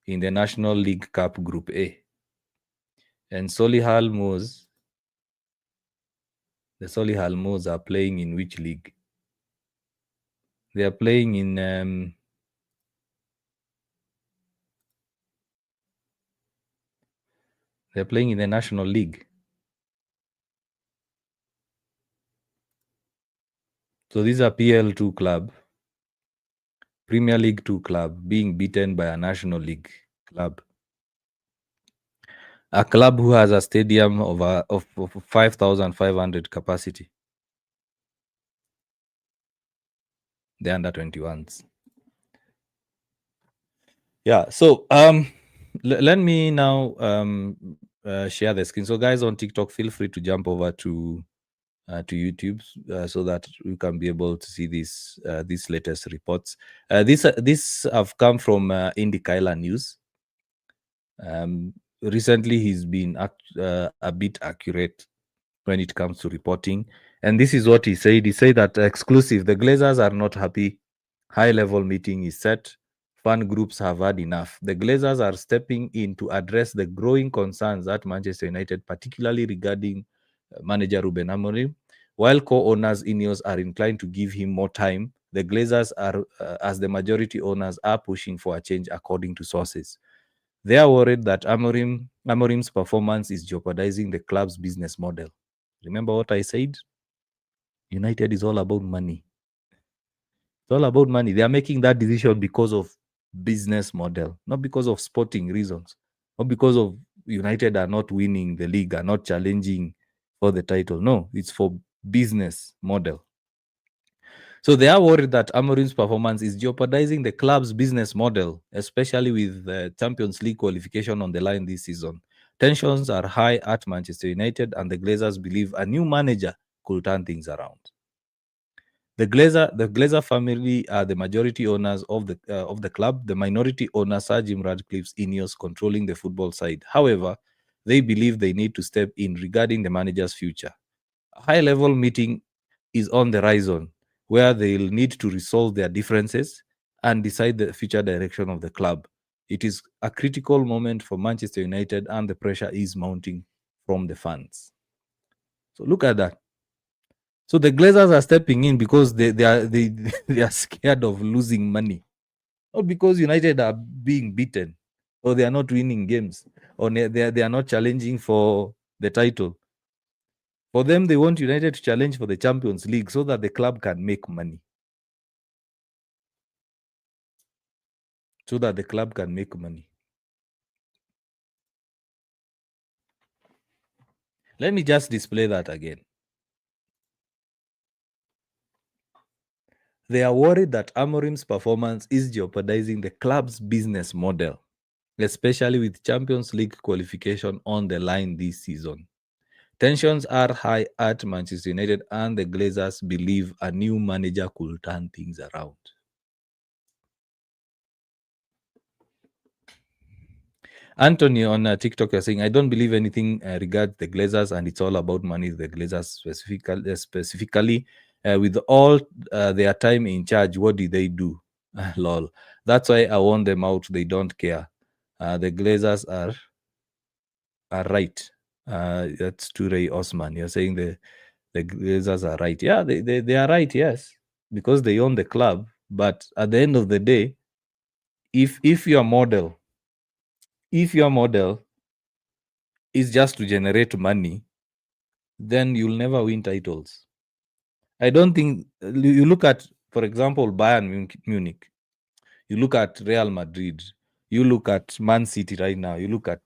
in the National League Cup Group A. And Solihull Moors, the Solihull Moors are playing in which league? They are playing in they're playing in the National League. So these are PL2 club, Premier League 2 club being beaten by a National League club. A club who has a stadium of 5,500 capacity. The under 21s. Yeah, so let me now share the screen. So guys on TikTok, feel free to jump over to YouTube so that you can be able to see these latest reports. This have come from IndyKayla News. Recently, he's been a bit accurate when it comes to reporting, and this is what he said. He said that exclusive, the Glazers are not happy. High-level meeting is set fan groups have had enough. The Glazers are stepping in to address the growing concerns at Manchester United, particularly regarding manager Ruben Amorim. While co-owners Ineos are inclined to give him more time, the Glazers are, as the majority owners, are pushing for a change according to sources. They are worried that Amorim's performance is jeopardizing the club's business model. Remember what I said? United is all about money. It's all about money. They are making that decision because of business model, not because of sporting reasons, not because of United are not winning the league, are not challenging for the title. No, it's for business model. So they are worried that Amorim's performance is jeopardizing the club's business model, especially with the Champions League qualification on the line this season. Tensions are high at Manchester United, and the Glazers believe a new manager could turn things around. The Glazer family are the majority owners of the club. The minority owner, Sir Jim Ratcliffe's Ineos, controlling the football side. However, they believe they need to step in regarding the manager's future. A high-level meeting is on the horizon, where they'll need to resolve their differences and decide the future direction of the club. It is a critical moment for Manchester United, and the pressure is mounting from the fans. So look at that. So the Glazers are stepping in because they are scared of losing money, not because United are being beaten or they are not winning games or they are not challenging for the title. For them, they want United to challenge for the Champions League so that the club can make money. So that the club can make money. Let me just display that again. They are worried that Amorim's performance is jeopardizing the club's business model, especially with Champions League qualification on the line this season. Tensions are high at Manchester United, and the Glazers believe a new manager could turn things around. Anthony on TikTok, you're saying, I don't believe anything regards the Glazers, and it's all about money. The Glazers specifically with all their time in charge, what did they do? Lol. That's why I want them out. They don't care. The Glazers are right. That's Ture Osman. You're saying the Glazers are right. Yeah, they are right, yes, because they own the club. But at the end of the day, if your model is just to generate money, then you'll never win titles. I don't think you look at, for example, Bayern Munich, you look at Real Madrid, you look at Man City right now, you look at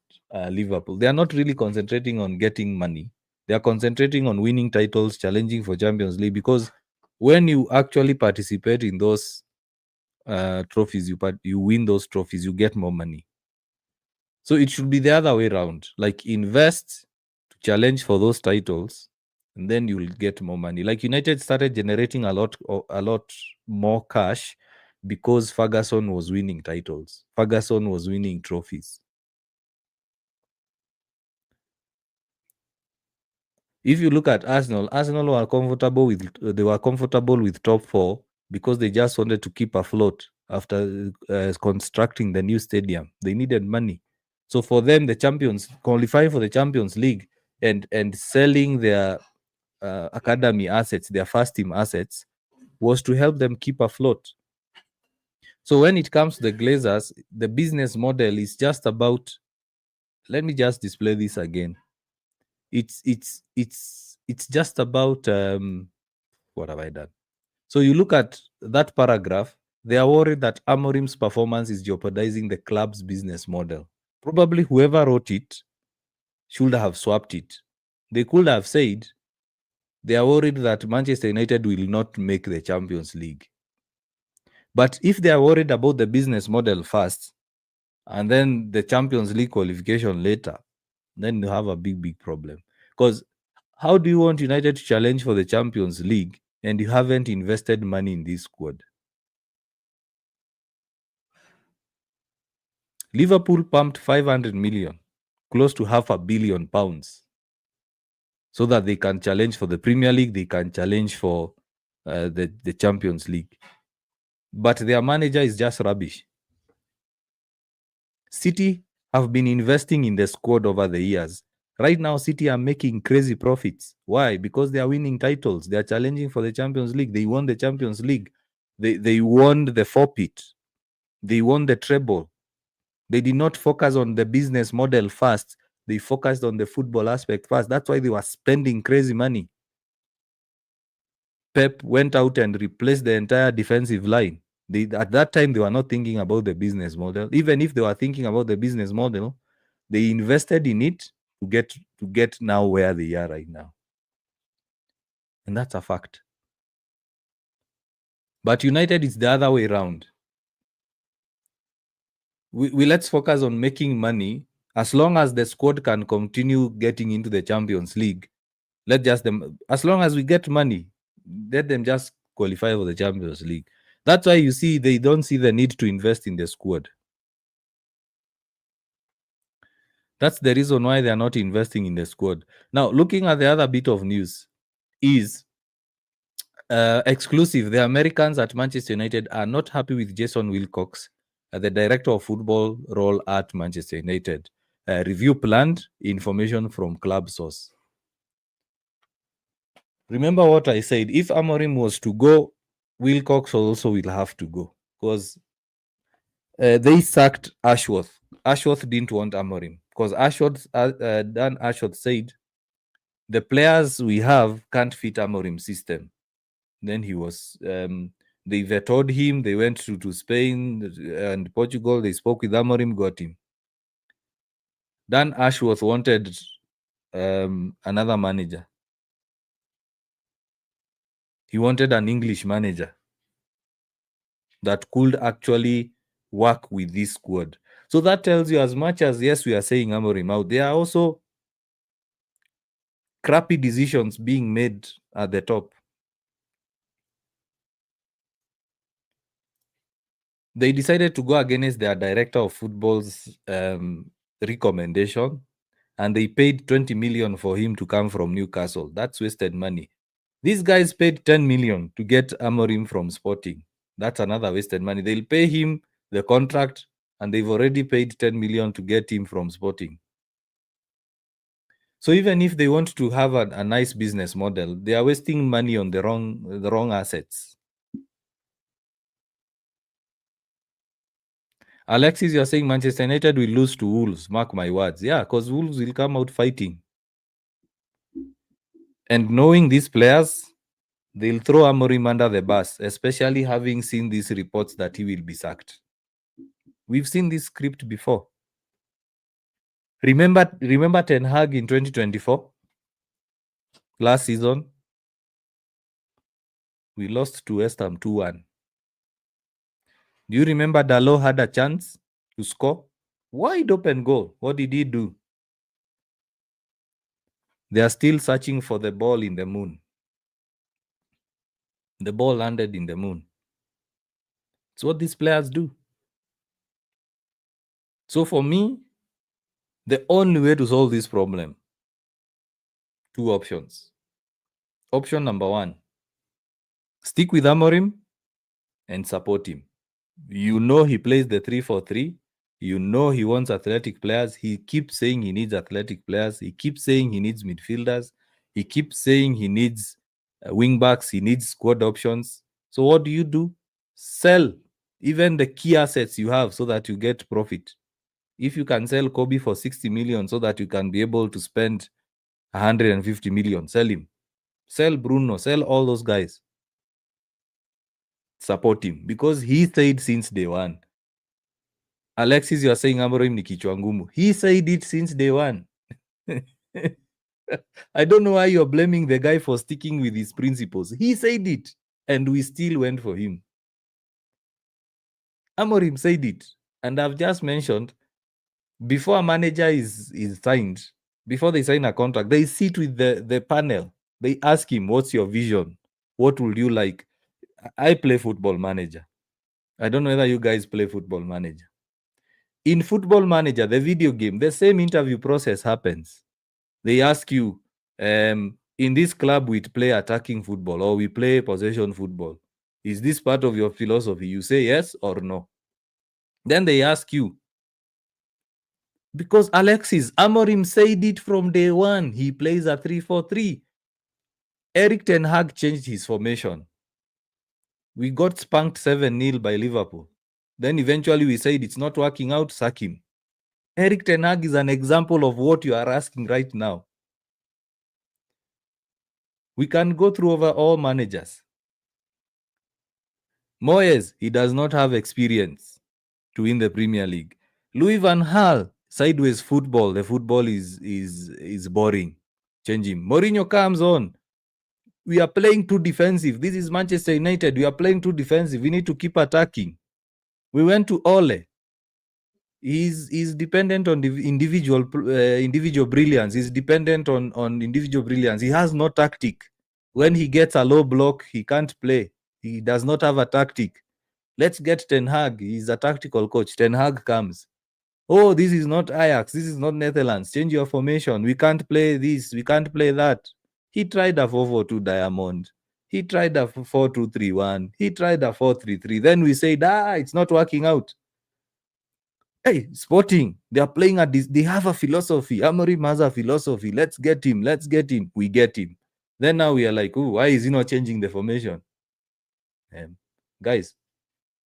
Liverpool. They are not really concentrating on getting money. They are concentrating on winning titles, challenging for Champions League, because when you actually participate in those trophies, you win those trophies, you get more money. So it should be the other way around. Like invest to challenge for those titles, and then you'll get more money. Like United started generating a lot more cash because Ferguson was winning titles. Ferguson was winning trophies. If you look at Arsenal were comfortable with top four because they just wanted to keep afloat after constructing the new stadium. They needed money. So for them, the champions qualifying for the Champions League and selling their academy assets, their first team assets, was to help them keep afloat. So when it comes to the Glazers, the business model is just about. Let me just display this again. It's just about what have I done? So you look at that paragraph. They are worried that Amorim's performance is jeopardizing the club's business model. Probably whoever wrote it should have swapped it. They could have said they are worried that Manchester United will not make the Champions League. But if they are worried about the business model first, and then the Champions League qualification later, then you have a big problem. Because how do you want United to challenge for the Champions League and you haven't invested money in this squad? Liverpool pumped 500 million, close to £500 million, so that they can challenge for the Premier League, they can challenge for the Champions League. But their manager is just rubbish. City have been investing in the squad over the years. Right now, City are making crazy profits. Why? Because they are winning titles. They are challenging for the Champions League. They won the Champions League. They won the forfeit. They won the treble. They did not focus on the business model first. They focused on the football aspect first. That's why they were spending crazy money. Pep went out and replaced the entire defensive line. At that time, they were not thinking about the business model. Even if they were thinking about the business model, they invested in it to get now where they are right now. And that's a fact. But United is the other way around. We let's focus on making money. As long as the squad can continue getting into the Champions League, as long as we get money, let them just qualify for the Champions League. That's why you see they don't see the need to invest in the squad. That's the reason why they are not investing in the squad. Now, looking at the other bit of news is exclusive. The Americans at Manchester United are not happy with Jason Wilcox, the director of football role at Manchester United. Review planned, information from club source. Remember what I said. If Amorim was to go, Wilcox also will have to go because they sacked Ashworth. Ashworth didn't want Amorim because Dan Ashworth said the players we have can't fit Amorim's system. Then he was they vetoed him. They went to Spain and Portugal. They spoke with Amorim, got him. Dan Ashworth wanted another manager. He wanted an English manager that could actually work with this squad. So that tells you, as much as, yes, we are saying Amorim out, there are also crappy decisions being made at the top. They decided to go against their director of football's recommendation, and they paid 20 million for him to come from Newcastle. That's wasted money. These guys paid 10 million to get Amorim from Sporting. That's another wasted money. They'll pay him the contract, and they've already paid 10 million to get him from Sporting. So even if they want to have a nice business model, they are wasting money on the wrong assets. Alexis, you're saying Manchester United will lose to Wolves. Mark my words. Yeah, because Wolves will come out fighting. And knowing these players, they'll throw Amorim under the bus, especially having seen these reports that he will be sacked. We've seen this script before. Remember Ten Hag in 2024? Last season, we lost to West Ham 2-1. Do you remember Dalot had a chance to score? Wide open goal. What did he do? They are still searching for the ball in the moon. The ball landed in the moon. It's what these players do. So for me, the only way to solve this problem, two options. Option number one, stick with Amorim and support him. You know he plays the 3-4-3. You know he wants athletic players. He keeps saying he needs athletic players. He keeps saying he needs midfielders. He keeps saying he needs wing backs. He needs squad options. So what do? Sell even the key assets you have so that you get profit. If you can sell Kobe for 60 million so that you can be able to spend 150 million, sell him. Sell Bruno, sell all those guys. Support him because he said since day one. Alexis, you are saying Amorim ni kichwa ngumu. He said it since day one. I don't know why you're blaming the guy for sticking with his principles. He said it, and we still went for him. Amorim said it, and I've just mentioned, before a manager is signed, before they sign a contract, they sit with the panel. They ask him, what's your vision? What would you like? I play Football Manager. I don't know whether you guys play Football Manager. In Football Manager, the video game, the same interview process happens. They ask you, in this club, we play attacking football or we play possession football. Is this part of your philosophy? You say yes or no. Then they ask you, Because Alexis, Amorim said it from day one. He plays a 3-4-3. Eric Ten Hag changed his formation. We got spanked 7-0 by Liverpool. Then eventually we said it's not working out, sack him. Eric Ten Hag is an example of what you are asking right now. We can go through over all managers. Moyes, he does not have experience to win the Premier League. Louis van Gaal, sideways football. The football is boring. Change him. Mourinho comes on. We are playing too defensive. This is Manchester United. We are playing too defensive. We need to keep attacking. We went to Ole. He's dependent on the individual brilliance. He's dependent on individual brilliance. He has no tactic. When he gets a low block, he can't play. He does not have a tactic. Let's get Ten Hag. He's a tactical coach. Ten Hag comes. Oh, this is not Ajax. This is not Netherlands. Change your formation. We can't play this. We can't play that. He tried a 4-4-2 diamond. He tried a 4-2-3-1. He tried a 4-3-3. Then we said, it's not working out. Hey, Sporting, they are playing at this. They have a philosophy. Amorim has a philosophy. Let's get him. Let's get him. We get him. Then now we are like, why is he not changing the formation? Guys,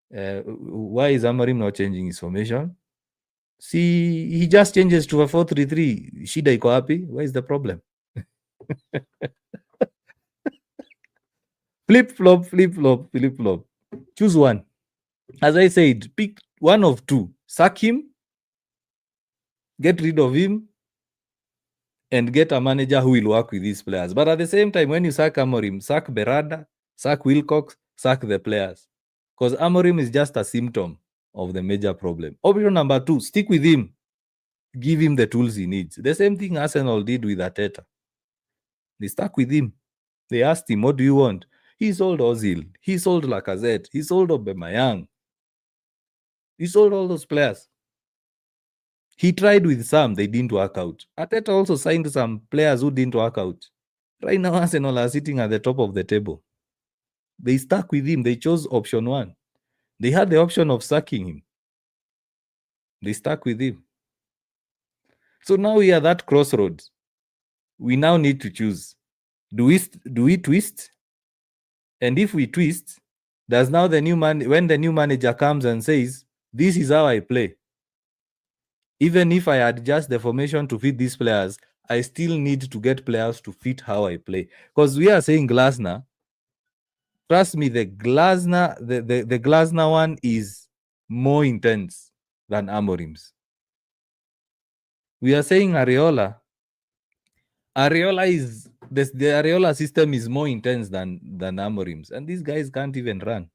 why is Amorim not changing his formation? See, he just changes to a 4-3-3. Shida iko wapi? Where is the problem? Flip-flop, flip-flop, flip-flop. Choose one. As I said, pick one of two. Sack him, get rid of him, and get a manager who will work with these players. But at the same time, when you sack Amorim, sack Berada, sack Wilcox, sack the players. Because Amorim is just a symptom of the major problem. Option number 2, stick with him. Give him the tools he needs. The same thing Arsenal did with Arteta. They stuck with him. They asked him, what do you want? He sold Ozil. He sold Lacazette. He sold Aubameyang. He sold all those players. He tried with some, they didn't work out. Arteta also signed some players who didn't work out. Right now, Arsenal are sitting at the top of the table. They stuck with him. They chose option 1. They had the option of sacking him. They stuck with him. So now we are at that crossroads. We now need to choose. Do we twist? And if we twist, does now the new man, when the new manager comes and says, this is how I play, even if I adjust the formation to fit these players, I still need to get players to fit how I play. Because we are saying Glasner. Trust me, the Glasner one is more intense than Amorim's. We are saying Areola. Areola is the Areola system is more intense than Amorim's, and these guys can't even run.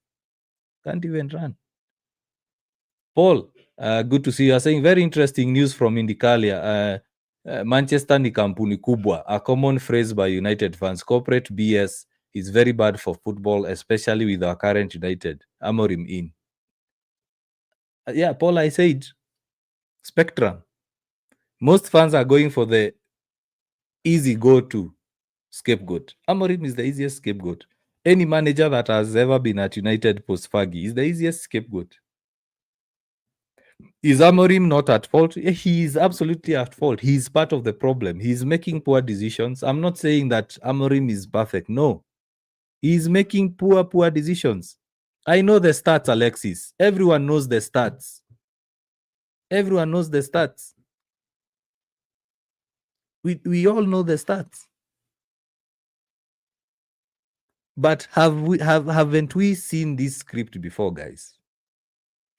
Paul, good to see you. You are saying very interesting news from Indicalia. Manchester ni kampuni kubwa, a common phrase by United fans. Corporate BS is very bad for football, especially with our current United. Amorim in. Yeah, Paul, I said spectrum. Most fans are going for the easy go-to scapegoat. Amorim is the easiest scapegoat. Any manager that has ever been at United post-Fergie is the easiest scapegoat. Is Amorim not at fault? He is absolutely at fault. He is part of the problem. He's making poor decisions. I'm not saying that Amorim is perfect. No. He's making poor decisions. I know the stats, Alexis. Everyone knows the stats. Everyone knows the stats. We all know the stats. But haven't we seen this script before, guys?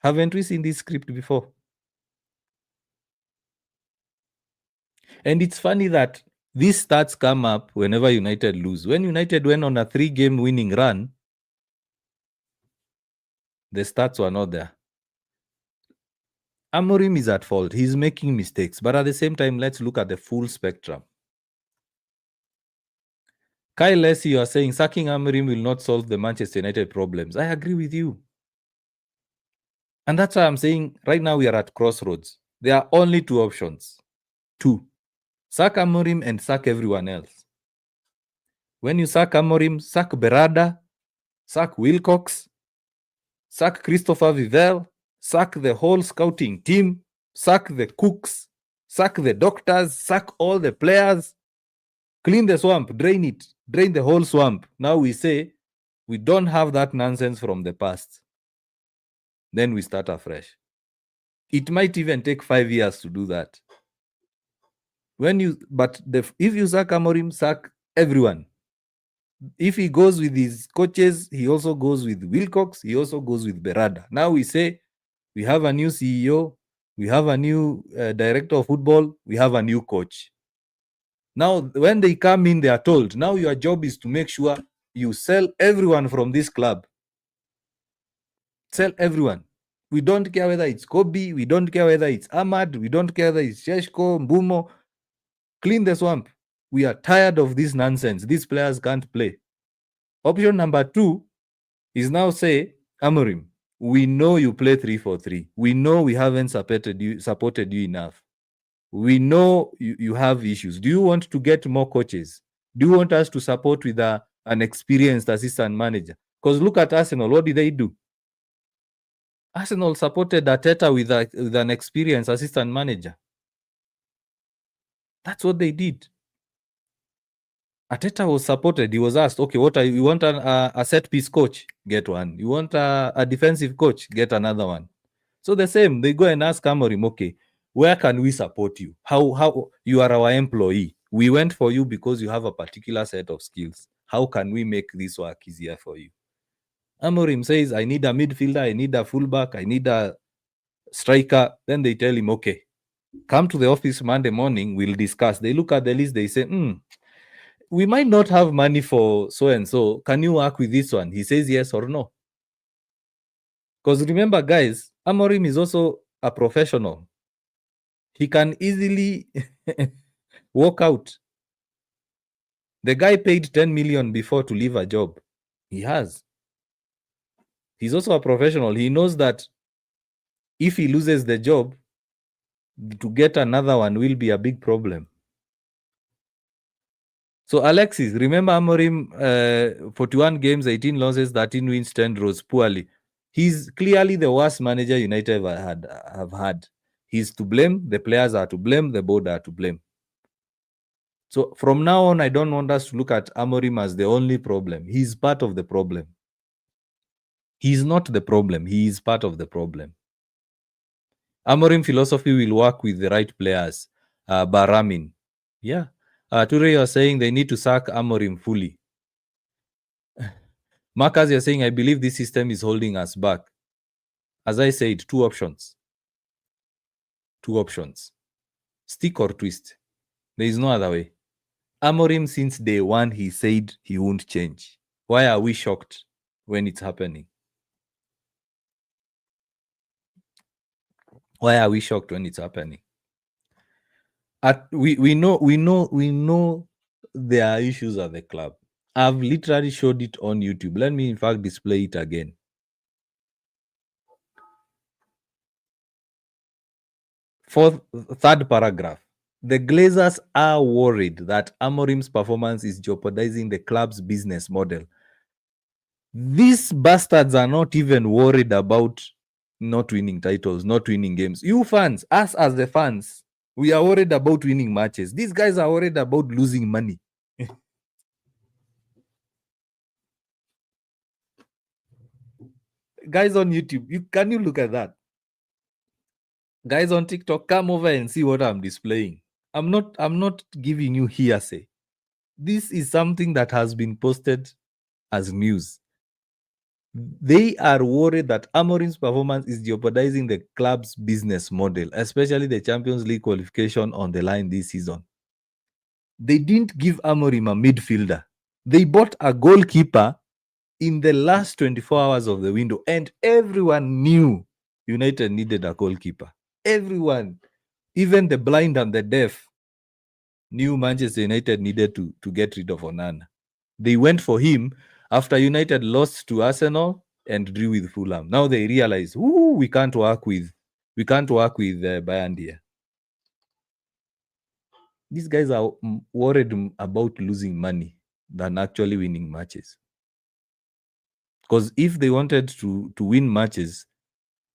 Haven't we seen this script before? And it's funny that these stats come up whenever United lose. When United went on a 3-game winning run, the stats were not there. Amorim is at fault. He's making mistakes. But at the same time, let's look at the full spectrum. Kyle Leslie, you are saying sacking Amorim will not solve the Manchester United problems. I agree with you. And that's why I'm saying right now we are at crossroads. There are only 2 options. 2. Sack Amorim and sack everyone else. When you sack Amorim, sack Berada, sack Wilcox, sack Christopher Vivell, sack the whole scouting team, sack the cooks, sack the doctors, sack all the players, clean the swamp, drain it, drain the whole swamp. Now we say we don't have that nonsense from the past. Then we start afresh. It might even take 5 years to do that. If you sack Amorim, sack everyone. If he goes with his coaches, he also goes with Wilcox, he also goes with Berada. Now we say we have a new CEO, we have a new director of football, we have a new coach. Now, when they come in, they are told, now your job is to make sure you sell everyone from this club. Sell everyone. We don't care whether it's Kobe, we don't care whether it's Ahmad, we don't care whether it's Sheshko, Mbumo. Clean the swamp. We are tired of this nonsense. These players can't play. Option number 2 is now say, Amorim, we know you play 3-4-3. We know we haven't supported you enough. We know you have issues. Do you want to get more coaches? Do you want us to support with an experienced assistant manager? Because look at Arsenal. What did they do? Arsenal supported Arteta with an experienced assistant manager. That's what they did. Arteta was supported. He was asked, okay, you want a set piece coach? Get one. You want a defensive coach? Get another one. So the same, they go and ask Amorim, okay, where can we support you? How you are our employee. We went for you because you have a particular set of skills. How can we make this work easier for you? Amorim says, I need a midfielder, I need a fullback, I need a striker. Then they tell him, okay, come to the office Monday morning, we'll discuss. They look at the list, they say, we might not have money for so and so. Can you work with this one? He says yes or no. Because remember, guys, Amorim is also a professional. He can easily walk out. The guy paid 10 million before to leave a job. He has. He's also a professional. He knows that if he loses the job, to get another one will be a big problem. So, Alexis, remember Amorim, 41 games, 18 losses, 13 wins, 10 draws, poorly. He's clearly the worst manager United have had. He's to blame. The players are to blame. The board are to blame. So from now on, I don't want us to look at Amorim as the only problem. He's part of the problem. He's not the problem. He is part of the problem. Amorim philosophy will work with the right players. Baramin. Yeah. Ture, you're saying they need to sack Amorim fully. Marcus, you're saying, I believe this system is holding us back. As I said, two options. Stick or twist. There is no other way. Amorim, since day one, he said he won't change. Why are we shocked when it's happening? Why are we shocked when it's happening? We know there are issues at the club. I've literally showed it on YouTube. Let me, in fact, display it again. Third paragraph. The Glazers are worried that Amorim's performance is jeopardizing the club's business model. These bastards are not even worried about not winning titles, not winning games. You fans, us as the fans, we are worried about winning matches. These guys are worried about losing money. Guys on YouTube, can you look at that? Guys on TikTok, come over and see what I'm displaying. I'm not giving you hearsay. This is something that has been posted as news. They are worried that Amorim's performance is jeopardizing the club's business model, especially the Champions League qualification on the line this season. They didn't give Amorim a midfielder. They bought a goalkeeper in the last 24 hours of the window, and everyone knew United needed a goalkeeper. Everyone, even the blind and the deaf, knew Manchester United needed to get rid of Onana. They went for him after United lost to Arsenal and drew with Fulham. Now they realize, we can't work with Bayern here. These guys are worried about losing money than actually winning matches. Because if they wanted to win matches,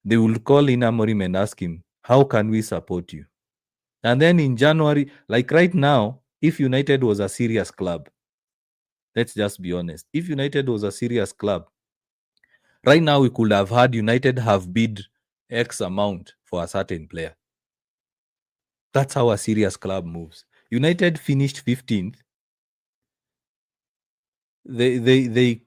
they will call in Amorim and ask him, how can we support you? And then in January, like right now, if United was a serious club, let's just be honest. If United was a serious club, right now we could have had United have bid X amount for a certain player. That's how a serious club moves. United finished 15th. They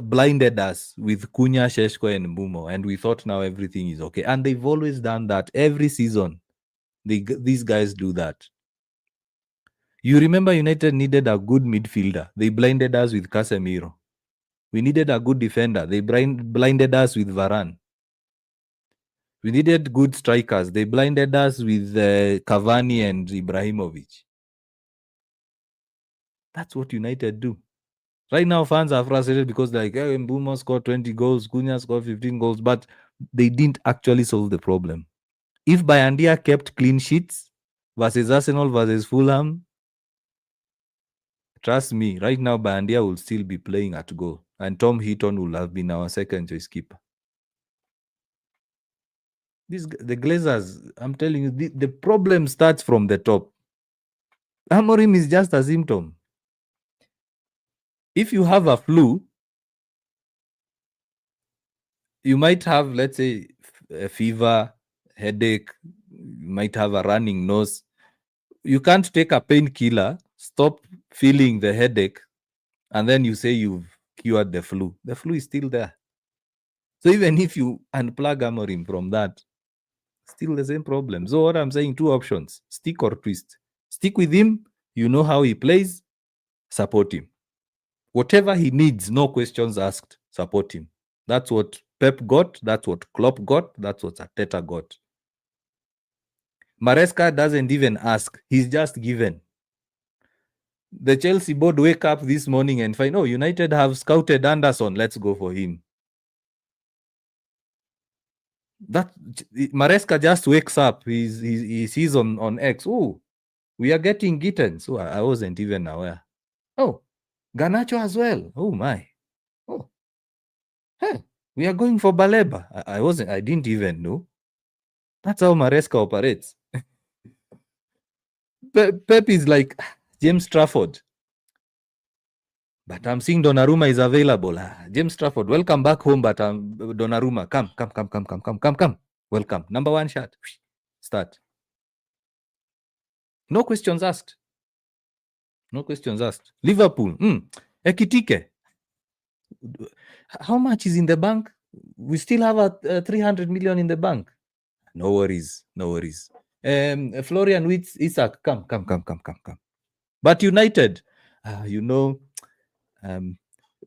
blinded us with Cunha, Sheshko, and Mbumo, and we thought now everything is okay. And they've always done that every season. These guys do that. You remember United needed a good midfielder. They blinded us with Casemiro. We needed a good defender. They blinded us with Varane. We needed good strikers. They blinded us with Cavani and Ibrahimovic. That's what United do. Right now, fans are frustrated because like, hey, Mbumo scored 20 goals, Cunha scored 15 goals, but they didn't actually solve the problem. If Bayandia kept clean sheets versus Arsenal versus Fulham, trust me, right now Bayandia will still be playing at goal, and Tom Heaton will have been our second choice keeper. The Glazers, I'm telling you, the problem starts from the top. Amorim is just a symptom. If you have a flu, you might have, let's say, a fever, headache, you might have a running nose. You can't take a painkiller, stop feeling the headache, and then you say you've cured the flu. The flu is still there. So even if you unplug Amorim from that, still the same problem. So what I'm saying, two options: stick or twist. Stick with him. You know how he plays. Support him. Whatever he needs, no questions asked. Support him. That's what Pep got. That's what Klopp got. That's what Arteta got. Maresca doesn't even ask. He's just given. The Chelsea board wake up this morning and find, oh, United have scouted Anderson. Let's go for him. That Maresca just wakes up. He sees on X, oh, we are getting Gittens. So I wasn't even aware. Oh, Garnacho as well. Oh my. Oh, hey, we are going for Baleba. I didn't even know. That's how Maresca operates. Pep is like James Trafford. But I'm seeing Donnarumma is available. James Trafford, welcome back home. But Donnarumma, come. Welcome. Number one shot. Start. No questions asked. No questions asked. Liverpool. Ekitike. How much is in the bank? We still have a 300 million in the bank. No worries. Florian Wirtz, Isaac, come. But United,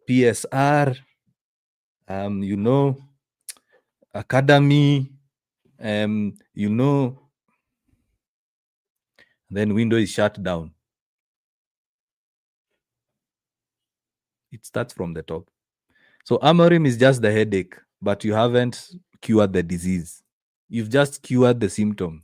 PSR, academy, then window is shut down. It starts from the top. So Amorim is just the headache, but you haven't cured the disease. You've just cured the symptom.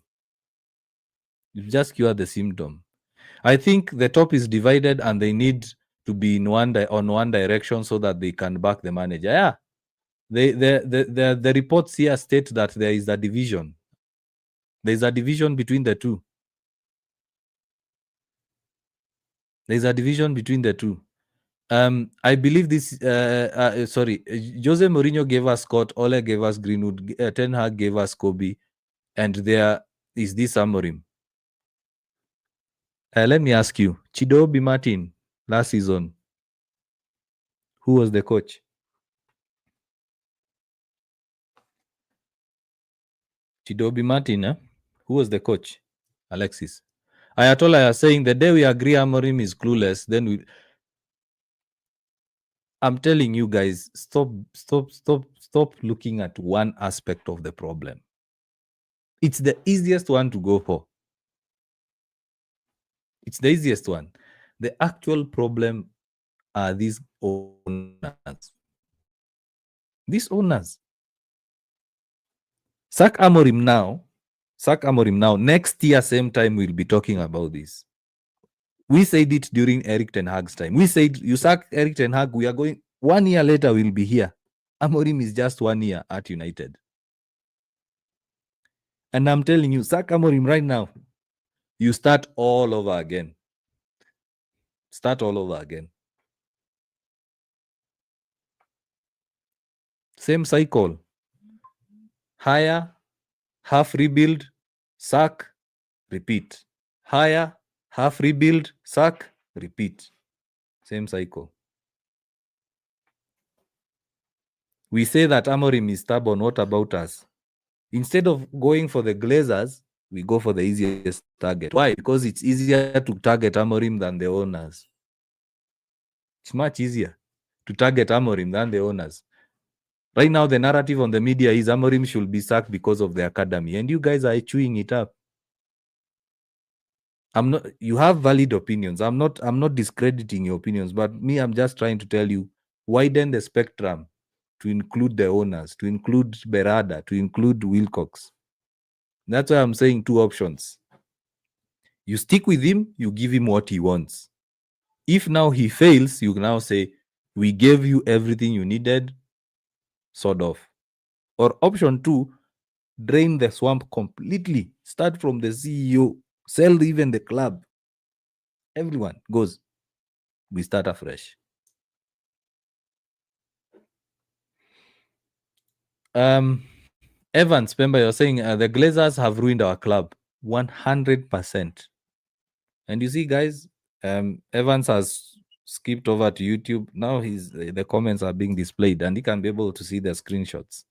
I think the top is divided and they need to be in one direction so that they can back the manager. Yeah. The reports here state that there is a division. There's a division between the two. I believe this. Jose Mourinho gave us Scott, Ole gave us Greenwood, Ten Hag gave us Kobe, and there is this Amorim. Let me ask you, Chidobe Martin last season, who was the coach? Chidobe Martin, who was the coach? Alexis. Ayatollah is saying the day we agree Amorim is clueless, then I'm telling you guys, stop looking at one aspect of the problem. It's the easiest one to go for. It's the easiest one. The actual problem are these owners. Sack Amorim now. Next year, same time, we'll be talking about this. We said it during Eric Ten Hag's time. We said, you sack Eric Ten Hag, we are going, 1 year later, we'll be here. Amorim is just 1 year at United. And I'm telling you, sack Amorim right now. You start all over again. Start all over again. Same cycle. Hire, half rebuild, sack, repeat. Hire, half rebuild, sack, repeat. Same cycle. We say that Amorim is stubborn. What about us? Instead of going for the Glazers, we go for the easiest target. Why? Because it's easier to target Amorim than the owners. It's much easier to target Amorim than the owners. Right now, the narrative on the media is Amorim should be sacked because of the academy, and you guys are chewing it up. I'm not. You have valid opinions. I'm not discrediting your opinions, but me, I'm just trying to tell you, widen the spectrum to include the owners, to include Berada, to include Wilcox. That's why I'm saying two options. You stick with him, you give him what he wants. If now he fails, you now say, we gave you everything you needed, sort of. Or option two, drain the swamp completely. Start from the CEO, sell even the club. Everyone goes. We start afresh. Evans, remember you're saying the Glazers have ruined our club 100%. And you see, guys, Evans has skipped over to YouTube. Now the comments are being displayed, and he can be able to see the screenshots.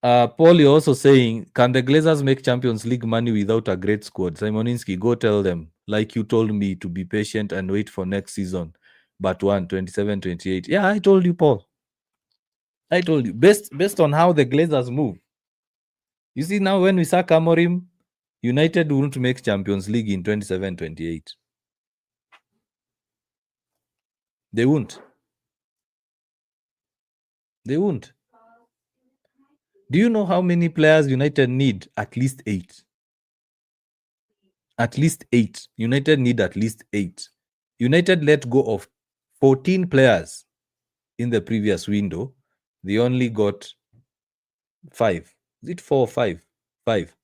Paul, you're also saying, can the Glazers make Champions League money without a great squad? Simoninski, go tell them, like you told me, to be patient and wait for next season. But 27, 28. Yeah, I told you, Paul. I told you. Based on how the Glazers move. You see, now when we sack Amorim, United won't make Champions League in 27, 28. They won't. They won't. Do you know how many players United need? At least 8. At least 8. United need at least 8. United let go of 14 players in the previous window. They only got 5. Is it 4 or 5? 5.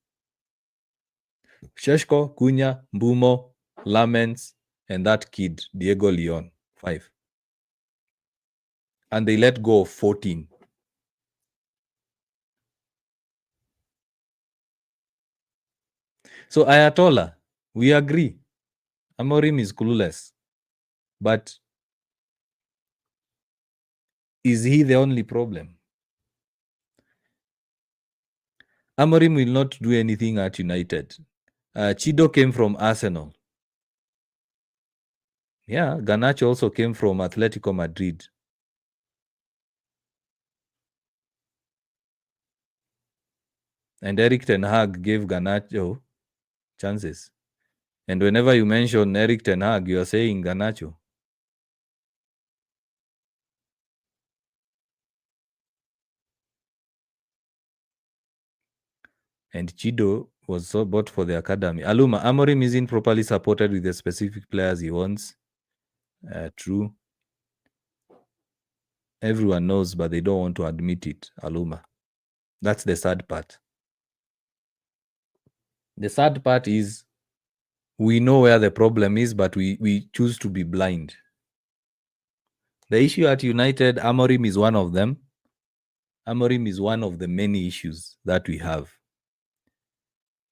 Sheshko, Cunha, Mbumo, Lamens, and that kid, Diego Leon. 5. And they let go of 14. So Ayatollah, we agree. Amorim is clueless. But is he the only problem? Amorim will not do anything at United. Chido came from Arsenal. Yeah, Garnacho also came from Atletico Madrid. And Eric Ten Hag gave Garnacho chances. And whenever you mention Eric Ten Hag, you are saying Garnacho. And Chido was so bought for the academy. Aluma, Amorim isn't properly supported with the specific players he wants. True. Everyone knows, but they don't want to admit it, Aluma. That's the sad part. The sad part is we know where the problem is, but we choose to be blind. The issue at United, Amorim is one of them. Amorim is one of the many issues that we have.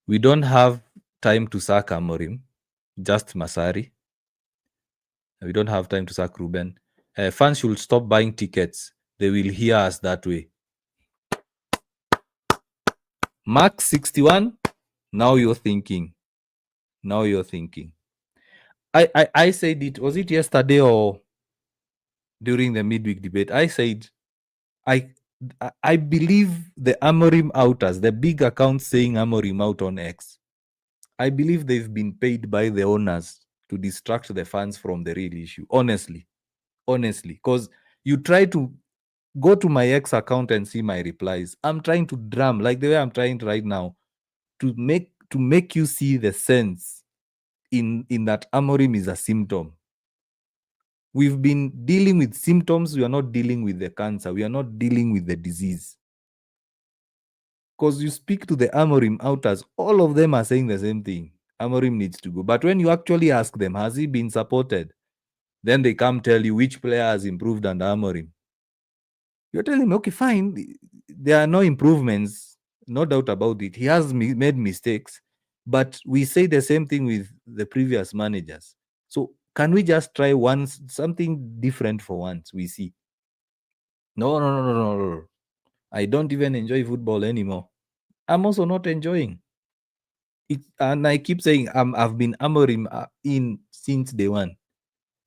We don't have time to sack Amorim, just Masari. We don't have time to sack Ruben. Fans should stop buying tickets. They will hear us that way. Mark 61, now you're thinking. Now you're thinking. I said it, was it yesterday or during the midweek debate? I said, I believe the Amorim outers, the big accounts saying Amorim out on X, I believe they've been paid by the owners to distract the fans from the real issue. Honestly, because you try to go to my X account and see my replies. I'm trying to drum like the way I'm trying right now to make you see the sense in that Amorim is a symptom. We've been dealing with symptoms. We are not dealing with the cancer. We are not dealing with the disease. because you speak to the Amorim outers, all of them are saying the same thing. Amorim needs to go. But when you actually ask them, has he been supported? Then they come tell you which player has improved under Amorim. You're telling me, okay, fine, there are no improvements, no doubt about it. He has made mistakes, but we say the same thing with the previous managers. So can we just try once something different for once? We see. No, no, no, no, no, no. I don't even enjoy football anymore. I'm also not enjoying it, and I keep saying I've been Amorim in since day one,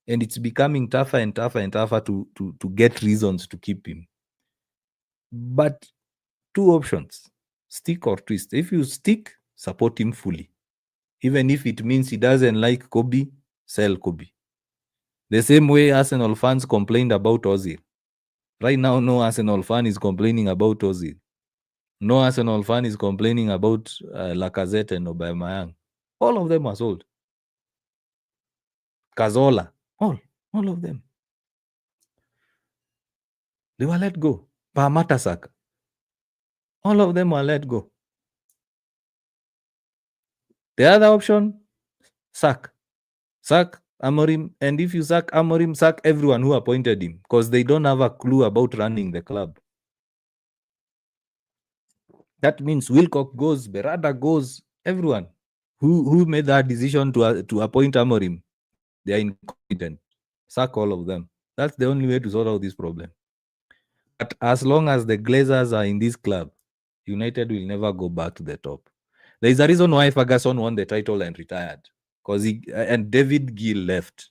and it's becoming tougher and tougher and tougher to get reasons to keep him. But two options: stick or twist. If you stick, support him fully, even if it means he doesn't like Kobe, sell Kobe. The same way Arsenal fans complained about Ozil. Right now, no Arsenal fan is complaining about Ozil. No Arsenal fan is complaining about Lacazette and Aubameyang. All of them are sold. Cazola, all of them. They were let go. Pamatasak, all of them were let go. The other option, sack. Sack Amorim. And if you sack Amorim, sack everyone who appointed him because they don't have a clue about running the club. That means Wilcock goes, Berada goes, everyone who made that decision to appoint Amorim, they are incompetent. Sack all of them. That's the only way to sort out this problem. But as long as the Glazers are in this club, United will never go back to the top. There is a reason why Ferguson won the title and retired. And David Gill left.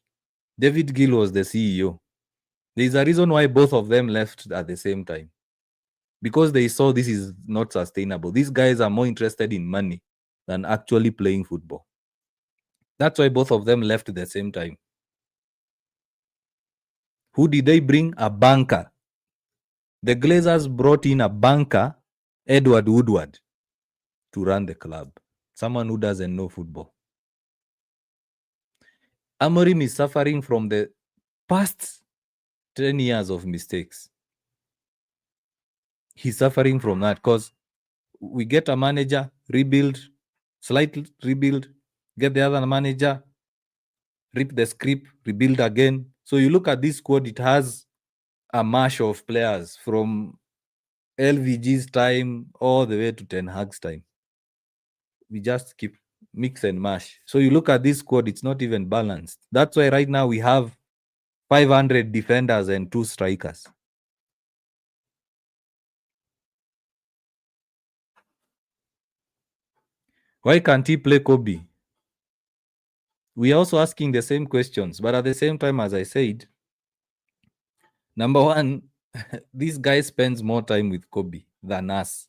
David Gill was the CEO. There is a reason why both of them left at the same time. Because they saw this is not sustainable. These guys are more interested in money than actually playing football. That's why both of them left at the same time. Who did they bring? A banker. The Glazers brought in a banker, Edward Woodward, to run the club. Someone who doesn't know football. Amorim is suffering from the past 10 years of mistakes. He's suffering from that because we get a manager, rebuild, slightly rebuild, get the other manager, rip the script, rebuild again. So you look at this squad, it has a mash of players from LVG's time all the way to Ten Hag's time. We just keep mix and mash. So you look at this squad, it's not even balanced. That's why right now we have 500 defenders and 2 strikers. Why can't he play Kobe? We are also asking the same questions, but at the same time, as I said, number one, this guy spends more time with Kobe than us.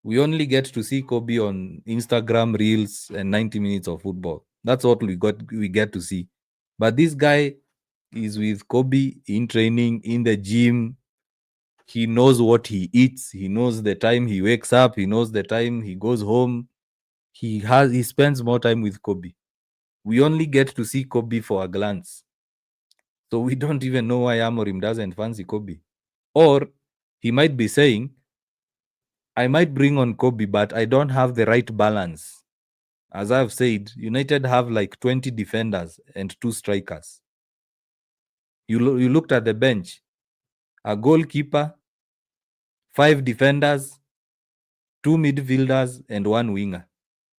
We only get to see Kobe on Instagram reels and 90 minutes of football. That's what we get to see. But this guy is with Kobe in training, in the gym. He knows what he eats. He knows the time he wakes up. He knows the time he goes home. He spends more time with Kobe. We only get to see Kobe for a glance. So we don't even know why Amorim doesn't fancy Kobe. Or he might be saying, I might bring on Kobe, but I don't have the right balance. As I've said, United have like 20 defenders and 2 strikers. You looked at the bench, a goalkeeper, 5 defenders, 2 midfielders, and 1 winger.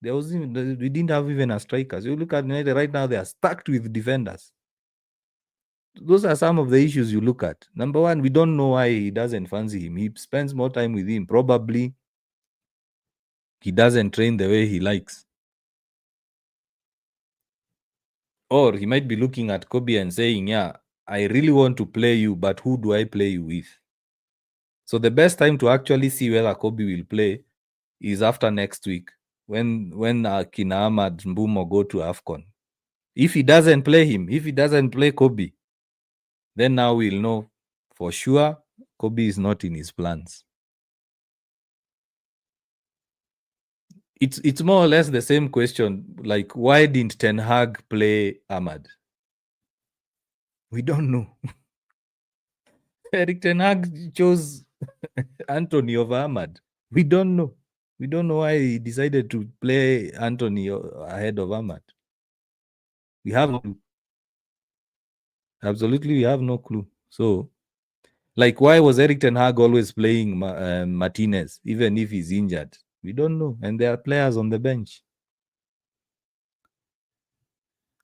We didn't have even a striker. So you look at United right now, they are stacked with defenders. Those are some of the issues you look at. Number one, we don't know why he doesn't fancy him. He spends more time with him. Probably he doesn't train the way he likes. Or he might be looking at Kobe and saying, yeah, I really want to play you, but who do I play you with? So the best time to actually see whether Kobe will play is after next week when Kina Ahmad Mbumo go to AFCON. If he doesn't play him, if he doesn't play Kobe, then now we'll know for sure Kobe is not in his plans. It's more or less the same question. Like, why didn't Ten Hag play Ahmad? We don't know. Eric Ten Hag chose Anthony over Ahmad. We don't know. We don't know why he decided to play Anthony ahead of Ahmad. We have no clue. Absolutely, we have no clue. So, like, why was Eric Ten Hag always playing Martinez, even if he's injured? We don't know. And there are players on the bench.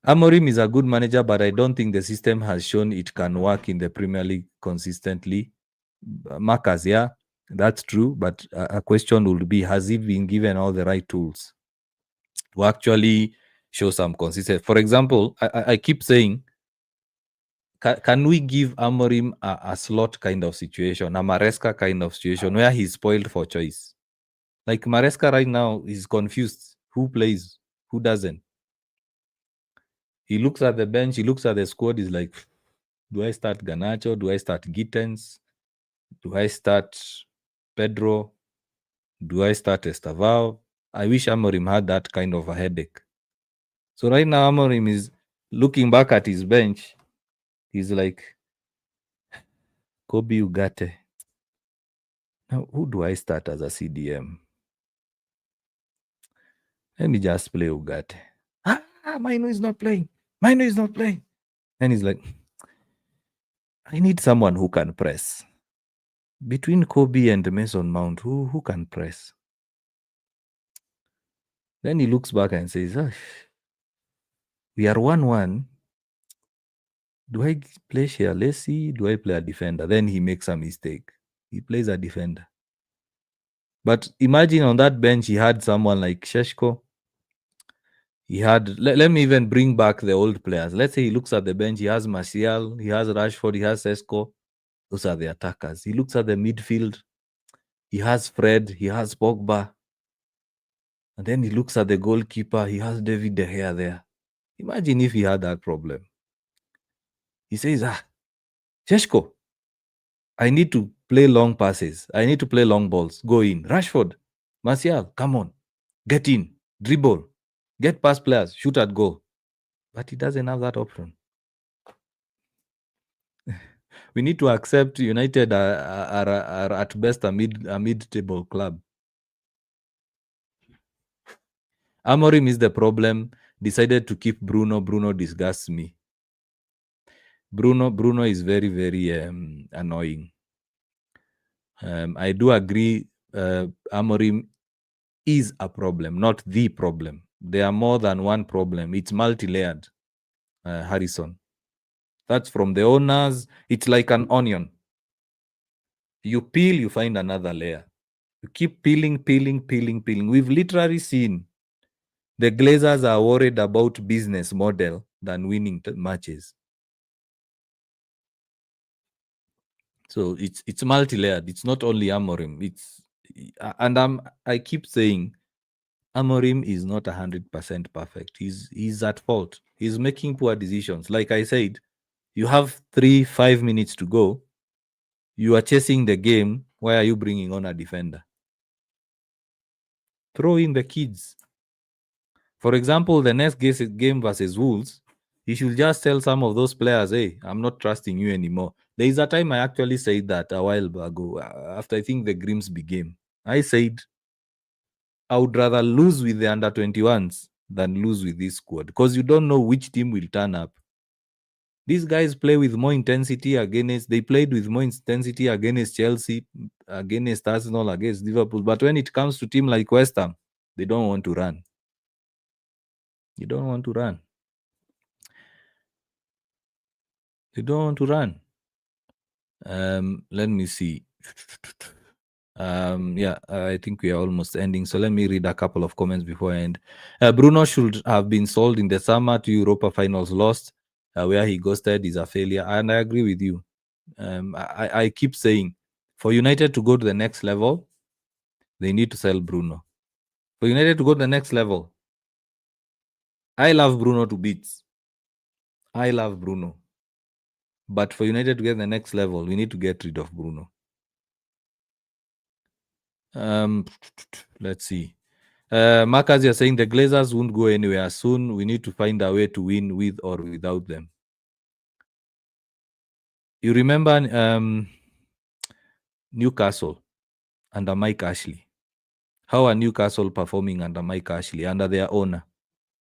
Amorim is a good manager, but I don't think the system has shown it can work in the Premier League consistently. Marcus, yeah, that's true. But a question would be, has he been given all the right tools to actually show some consistency? For example, I keep saying, can we give Amorim a slot kind of situation, a Maresca kind of situation where he's spoiled for choice? Like Maresca right now is confused. Who plays? Who doesn't? He looks at the bench, he looks at the squad, he's like, do I start Ganacho? Do I start Gittens? Do I start Pedro? Do I start Estavao? I wish Amorim had that kind of a headache. So right now, Amorim is looking back at his bench. He's like, Kobe Ugarte. Now, who do I start as a CDM? Let me just play Ugarte. Mino is not playing. Mino is not playing. And he's like, I need someone who can press. Between Kobe and Mason Mount, who can press? Then he looks back and says, we are 1-1. Do I play Shealesi? Do I play a defender? Then he makes a mistake. He plays a defender. But imagine on that bench, he had someone like Sheshko. He had, let me even bring back the old players. Let's say he looks at the bench, he has Martial, he has Rashford, he has Sesko. Those are the attackers. He looks at the midfield, he has Fred, he has Pogba. And then he looks at the goalkeeper, he has David De Gea there. Imagine if he had that problem. He says, Sheshko, I need to play long passes. I need to play long balls. Go in. Rashford, Martial, come on. Get in. Dribble. Get past players. Shoot at goal. But he doesn't have that option. We need to accept United are at best a mid-table club. Amorim is the problem. Decided to keep Bruno. Bruno disgusts me. Bruno is very, very annoying. I do agree. Amorim is a problem, not the problem. There are more than one problem. It's multi-layered, Harrison. That's from the owners. It's like an onion. You peel, you find another layer. You keep peeling. We've literally seen the Glazers are worried about business model than winning matches. So it's multi-layered. It's not only Amorim. I keep saying Amorim is not 100% perfect. He's at fault. He's making poor decisions. Like I said, you have 5 minutes to go. You are chasing the game. Why are you bringing on a defender? Throw in the kids. For example, the next game versus Wolves, you should just tell some of those players, hey, I'm not trusting you anymore. There is a time I actually said that a while ago, after I think the Grimsby game. I said, I would rather lose with the under 21s than lose with this squad because you don't know which team will turn up. These guys play with more intensity they played with more intensity against Chelsea, against Arsenal, against Liverpool. But when it comes to team like West Ham, they don't want to run. You don't want to run. They don't want to run. Let me see. I think we are almost ending. So let me read a couple of comments before I end. Bruno should have been sold in the summer to Europa finals lost, where he ghosted is a failure. And I agree with you. I keep saying, for United to go to the next level, they need to sell Bruno. For United to go to the next level, I love Bruno to bits. I love Bruno. But for United to get the next level, we need to get rid of Bruno. Let's see. Marcus, you're saying the Glazers won't go anywhere soon. We need to find a way to win with or without them. You remember Newcastle under Mike Ashley? How are Newcastle performing under Mike Ashley, under their owner,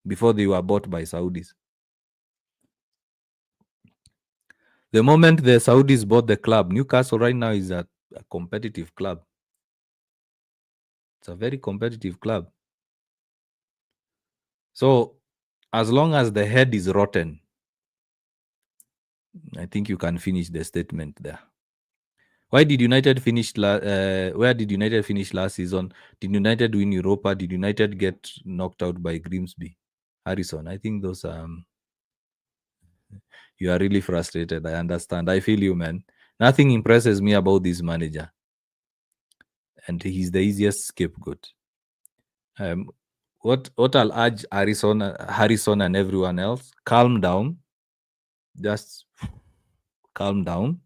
before they were bought by Saudis? The moment the Saudis bought the club, Newcastle right now is a competitive club. It's a very competitive club. So as long as the head is rotten, I think you can finish the statement there. Why did United finish? Where did United finish last season? Did United win Europa? Did United get knocked out by Grimsby? Harrison, I think those you are really frustrated. I understand. I feel you, man. Nothing impresses me about this manager, and he's the easiest scapegoat. What I'll urge Harrison and everyone else: calm down, just calm down,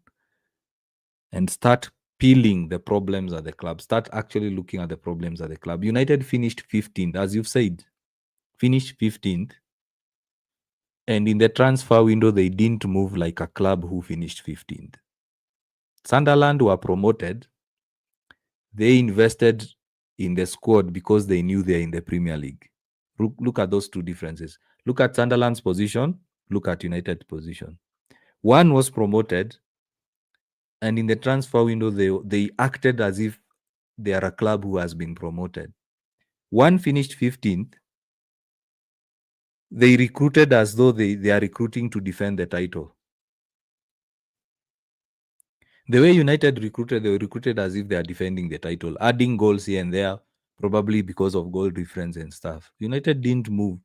and start peeling the problems at the club. Start actually looking at the problems at the club. United finished 15th, as you've said, finished 15th. And in the transfer window, they didn't move like a club who finished 15th. Sunderland were promoted. They invested in the squad because they knew they're in the Premier League. Look at those two differences. Look at Sunderland's position. Look at United's position. One was promoted, and in the transfer window, they acted as if they are a club who has been promoted. One finished 15th. They recruited as though they are recruiting to defend the title. The way United recruited, they were recruited as if they are defending the title, adding goals here and there, probably because of goal difference and stuff. United didn't move.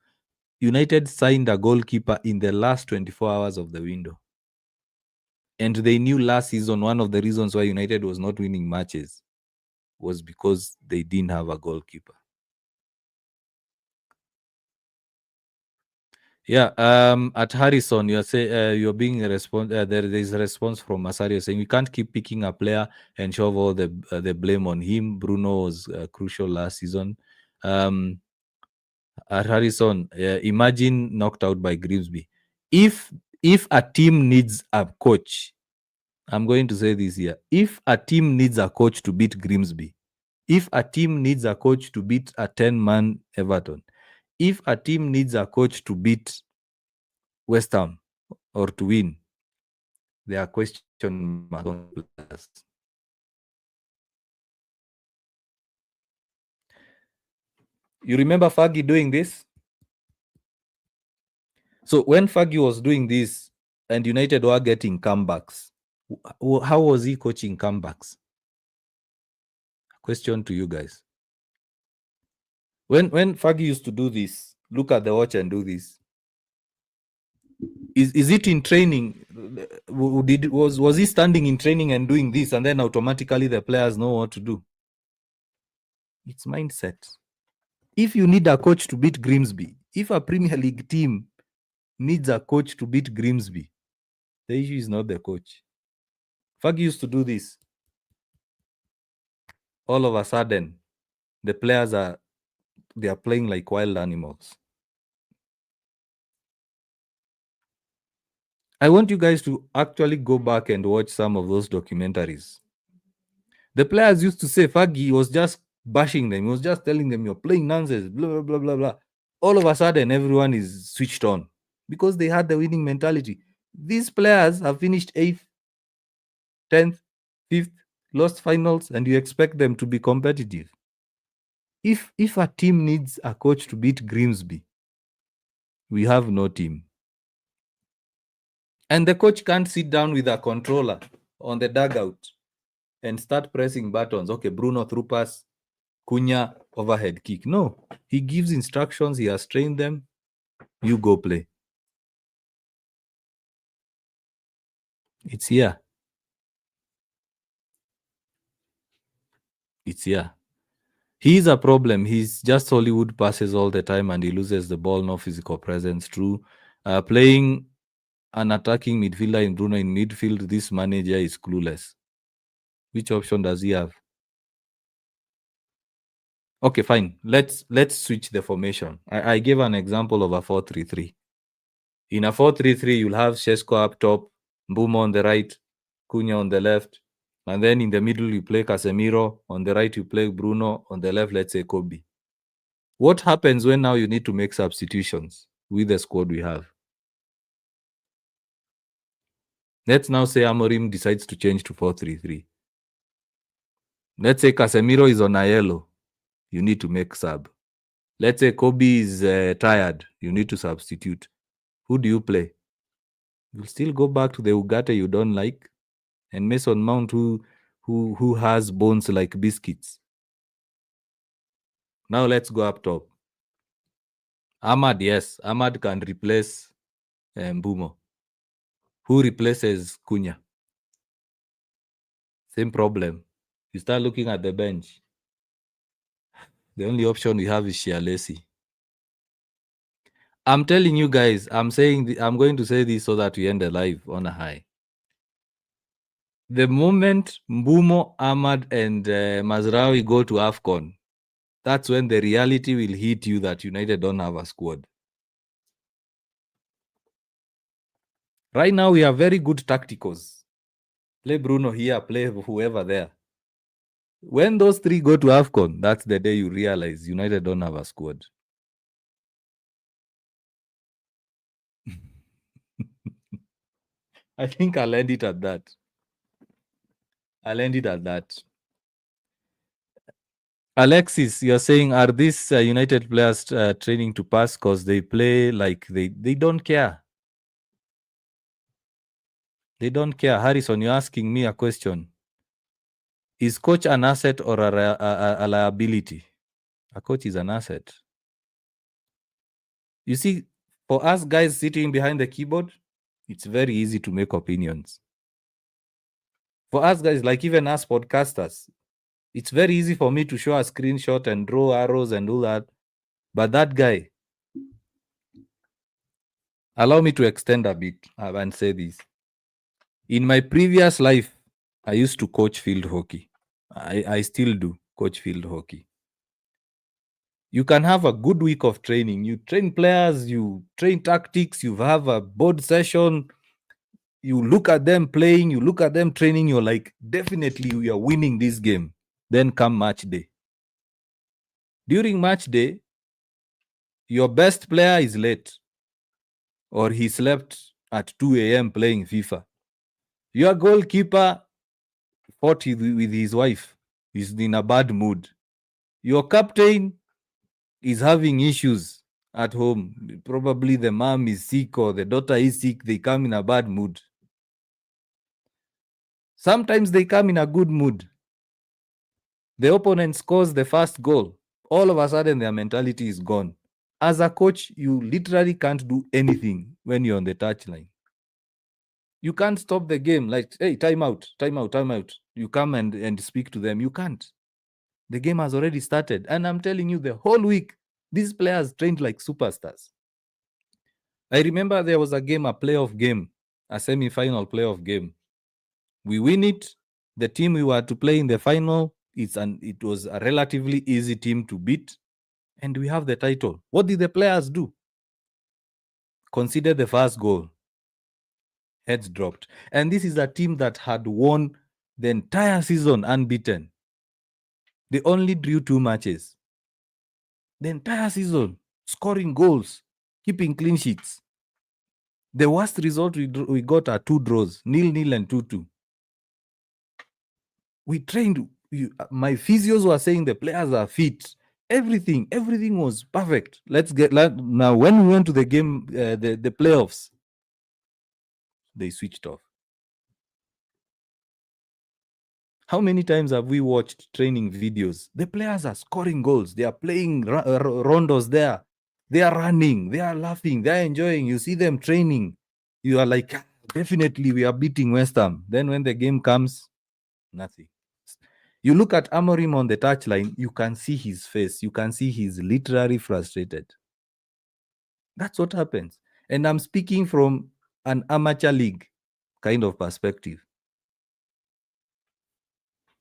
United signed a goalkeeper in the last 24 hours of the window. And they knew last season one of the reasons why United was not winning matches was because they didn't have a goalkeeper. Yeah, at Harrison, you're being a response. There is a response from Masario saying we can't keep picking a player and shove all the blame on him. Bruno was crucial last season. At Harrison, imagine knocked out by Grimsby. If a team needs a coach, I'm going to say this here. If a team needs a coach to beat Grimsby, if a team needs a coach to beat a 10-man Everton, if a team needs a coach to beat West Ham or to win, there are question marks on players. You remember Fergie doing this? So when Fergie was doing this and United were getting comebacks, how was he coaching comebacks? Question to you guys. When Fergie used to do this, look at the watch and do this. Is it in training? Was he standing in training and doing this, and then automatically the players know what to do? It's mindset. If you need a coach to beat Grimsby, if a Premier League team needs a coach to beat Grimsby, the issue is not the coach. Fergie used to do this. All of a sudden, the players are playing like wild animals. I want you guys to actually go back and watch some of those documentaries. The players used to say Fergie was just bashing them. He was just telling them, you're playing nonsense, blah, blah, blah, blah, blah. All of a sudden, everyone is switched on because they had the winning mentality. These players have finished 8th, 10th, 5th, lost finals, and you expect them to be competitive. If a team needs a coach to beat Grimsby, we have no team. And the coach can't sit down with a controller on the dugout and start pressing buttons. Okay, Bruno through pass, Cunha overhead kick. No, he gives instructions. He has trained them. You go play. It's here. It's here. He's a problem. He's just Hollywood passes all the time and he loses the ball, no physical presence. True. Playing an attacking midfielder in Bruno in midfield, this manager is clueless. Which option does he have? Okay, fine. Let's switch the formation. I gave an example of a 4-3-3. In a 4-3-3, you'll have Shesko up top, Mbuma on the right, Cunha on the left, And then in the middle, you play Casemiro. On the right, you play Bruno. On the left, let's say Kobe. What happens when now you need to make substitutions with the squad we have? Let's now say Amorim decides to change to 4-3-3. Let's say Casemiro is on a yellow. You need to make sub. Let's say Kobe is tired. You need to substitute. Who do you play? You'll still go back to the Ugarte you don't like, and Mason Mount who has bones like biscuits. Now let's go up top. Ahmad, yes, Ahmad can replace Mbumo. Who replaces Cunha? Same problem. You start looking at the bench. The only option we have is Shialesi. I'm telling you guys, I'm going to say this so that we end the live on a high. The moment Mbumo, Ahmad, and Mazraoui go to AFCON, that's when the reality will hit you that United don't have a squad. Right now, we are very good tacticals. Play Bruno here, play whoever there. When those three go to AFCON, that's the day you realize United don't have a squad. I think I'll end it at that. Alexis, you're saying, are these United players training to pass because they play like they don't care? They don't care. Harrison, you're asking me a question. Is coach an asset or a liability? A coach is an asset. You see, for us guys sitting behind the keyboard, it's very easy to make opinions. For us guys, like even us podcasters, it's very easy for me to show a screenshot and draw arrows and do that. But that guy, allow me to extend a bit and say this. In my previous life, I used to coach field hockey. I still do coach field hockey. You can have a good week of training. You train players, you train tactics, you have a board session, you look at them playing, you look at them training, you're like, definitely we are winning this game. Then come match day. During match day, your best player is late or he slept at 2 a.m. playing FIFA. Your goalkeeper fought with his wife. He's in a bad mood. Your captain is having issues at home. Probably the mom is sick or the daughter is sick. They come in a bad mood. Sometimes they come in a good mood. The opponent scores the first goal. All of a sudden, their mentality is gone. As a coach, you literally can't do anything when you're on the touchline. You can't stop the game like, hey, time out. You come and speak to them. You can't. The game has already started. And I'm telling you, the whole week, these players trained like superstars. I remember there was a game, a playoff game, a semi-final playoff game. We win it. The team we were to play in the final, it was a relatively easy team to beat. And we have the title. What did the players do? Consider the first goal. Heads dropped. And this is a team that had won the entire season unbeaten. They only drew 2 matches. The entire season, scoring goals, keeping clean sheets. The worst result we got are 2 draws, 0-0 and 2-2. We trained. My physios were saying the players are fit. Everything was perfect. Now when we went to the game, the playoffs, they switched off. How many times have we watched training videos? The players are scoring goals. They are playing rondos there. They are running. They are laughing. They are enjoying. You see them training. You are like, definitely we are beating West Ham. Then when the game comes, nothing. You look at Amorim on the touchline, you can see his face. You can see he's literally frustrated. That's what happens. And I'm speaking from an amateur league kind of perspective.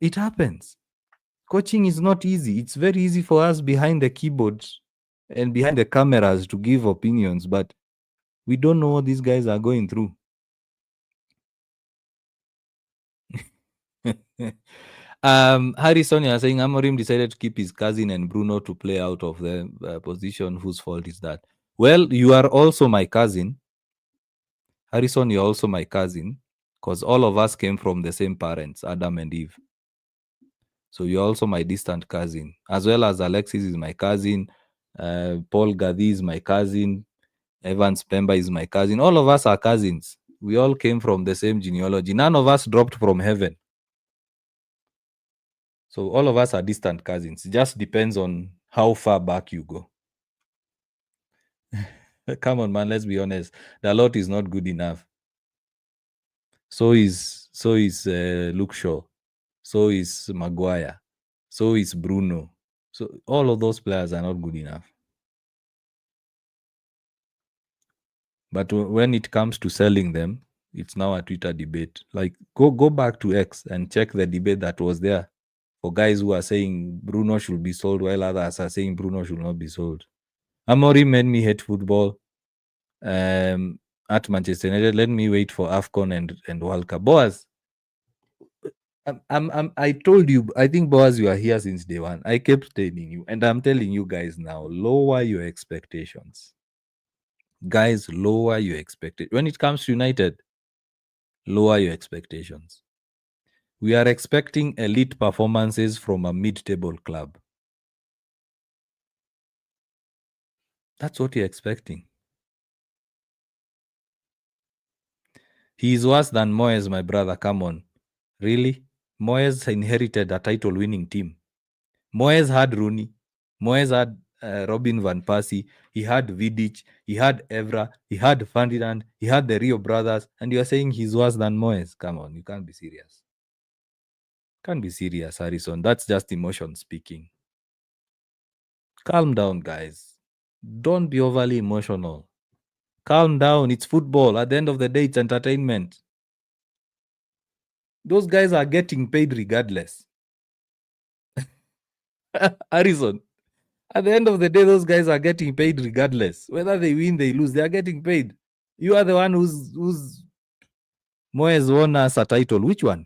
It happens. Coaching is not easy. It's very easy for us behind the keyboard and behind the cameras to give opinions, but we don't know what these guys are going through. Harrison, you're saying Amorim decided to keep his cousin and Bruno to play out of the position. Whose fault is that? Well, you are also my cousin. Harrison, you're also my cousin because all of us came from the same parents, Adam and Eve. So you're also my distant cousin, as well as Alexis is my cousin. Paul Gadi is my cousin. Evans Pemba is my cousin. All of us are cousins. We all came from the same genealogy. None of us dropped from heaven. So all of us are distant cousins. It just depends on how far back you go. Come on, man. Let's be honest. The lot is not good enough. So is Luke Shaw. So is Maguire. So is Bruno. So all of those players are not good enough. But when it comes to selling them, it's now a Twitter debate. Like go back to X and check the debate that was there for guys who are saying Bruno should be sold while others are saying Bruno should not be sold. Amorim made me hate football. At Manchester United, let me wait for AFCON and World Cup. Boaz, I told you, I think Boaz, you are here since day one. I kept telling you, and I'm telling you guys now, lower your expectations. Guys, lower your expectations. When it comes to United, lower your expectations. We are expecting elite performances from a mid-table club. That's what you're expecting. He is worse than Moyes, my brother. Come on. Really? Moyes inherited a title-winning team. Moyes had Rooney. Moyes had Robin Van Persie. He had Vidic. He had Evra. He had Ferdinand. He had the Rio brothers. And you're saying he's worse than Moyes? Come on, you can't be serious. Can't be serious, Harrison. That's just emotion speaking. Calm down, guys. Don't be overly emotional. Calm down. It's football. At the end of the day, it's entertainment. Those guys are getting paid regardless. Harrison, at the end of the day, those guys are getting paid regardless. Whether they win, they lose, they are getting paid. You are the one who's Moyes won us a title. Which one?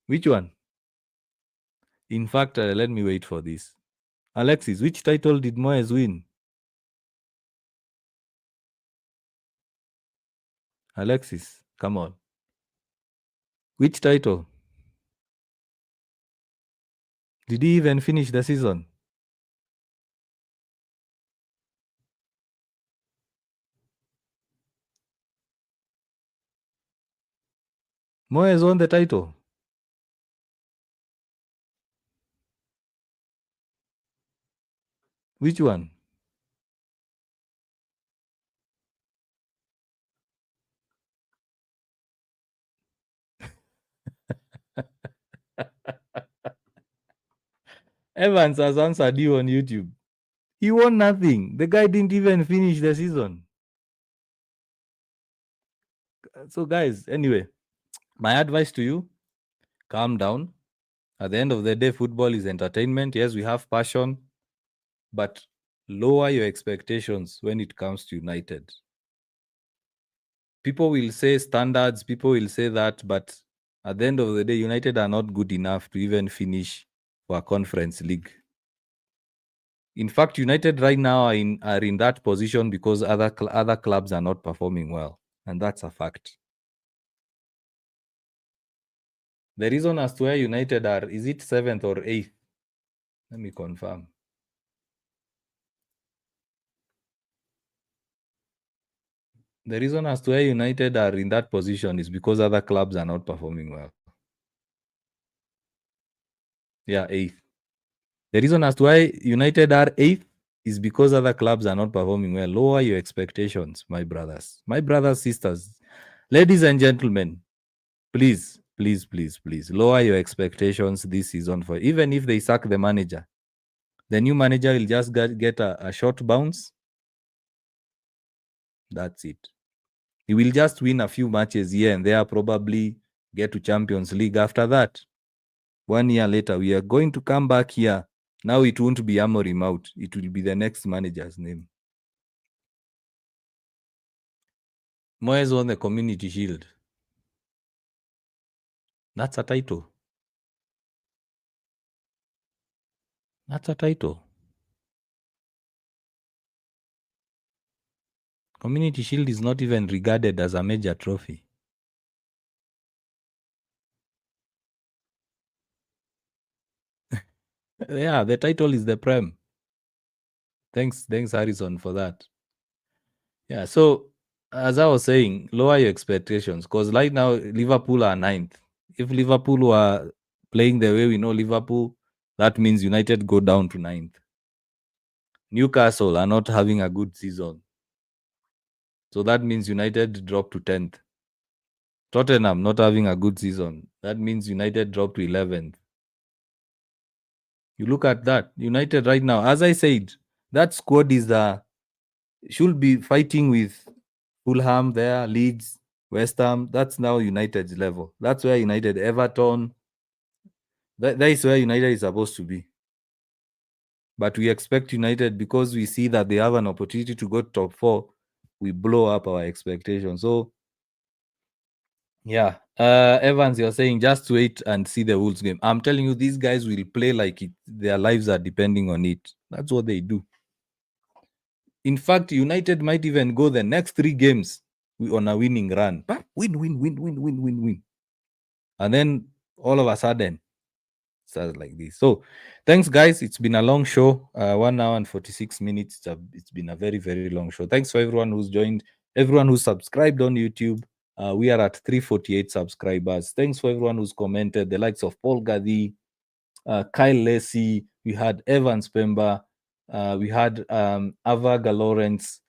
Which one? In fact, let me wait for this. Alexis, which title did Moyes win? Alexis, come on. Which title? Did he even finish the season? Moyes won the title. Which one? Evans has answered you on YouTube. He won nothing. The guy didn't even finish the season. So, guys, anyway, my advice to you, calm down. At the end of the day, football is entertainment. Yes, we have passion, but lower your expectations when it comes to United. People will say standards, people will say that, but at the end of the day, United are not good enough to even finish for a conference league. In fact, United right now are in that position because other clubs are not performing well, and that's a fact. The reason as to where United are, is it 7th or 8th? Let me confirm. The reason as to why United are in that position is because other clubs are not performing well. Yeah, 8th. The reason as to why United are 8th is because other clubs are not performing well. Lower your expectations, my brothers, sisters, ladies and gentlemen. Please, please, please, please lower your expectations this season. For even if they sack the manager, the new manager will just get a short bounce. That's it. He will just win a few matches here and there, probably get to Champions League. After that, 1 year later, we are going to come back here. Now it won't be Amorim out. It will be the next manager's name. Moyes won the Community Shield. That's a title. That's a title. Community Shield is not even regarded as a major trophy. Yeah, the title is the Prem. Thanks, Harrison, for that. Yeah, so as I was saying, lower your expectations because right now Liverpool are ninth. If Liverpool were playing the way we know Liverpool, that means United go down to ninth. Newcastle are not having a good season, so that means United drop to 10th. Tottenham not having a good season, that means United drop to 11th. You look at that United right now. As I said, that squad is should be fighting with Fulham there, Leeds, West Ham. That's now United's level. That's where United, Everton. That is where United is supposed to be. But we expect United because we see that they have an opportunity to go top four. We blow up our expectations. So yeah, Evans, you're saying just wait and see the Wolves game. I'm telling you, these guys will play like their lives are depending on it. That's what they do. In fact, United might even go the next 3 games on a winning run. Win, win, win, win, win, win, win. And then all of a sudden, starts like this. So thanks, guys. It's been a long show, 1 hour and 46 minutes. It's been a very, very long show. Thanks for everyone who's joined, everyone who subscribed on YouTube. We are at 348 subscribers. Thanks for everyone who's commented, the likes of Paul Gadi, Kyle Lacey, we had Evans Pemba, we had Avaga Lawrence.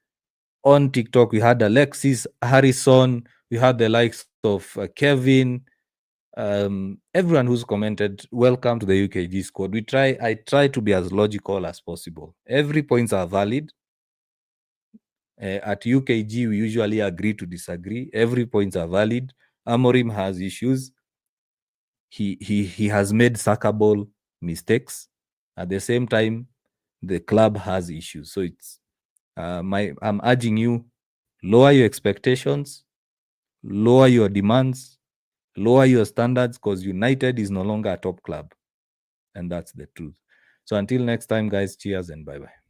On TikTok, we had Alexis Harrison, we had the likes of Kevin, everyone who's commented. Welcome to the UKG squad. I try to be as logical as possible. Every points are valid. At UKG, we usually agree to disagree. Every points are valid. Amorim has issues. He has made sackable mistakes. At the same time, the club has issues. So it's I'm urging you, lower your expectations, lower your demands, lower your standards, because United is no longer a top club. And that's the truth. So until next time, guys, cheers and bye-bye.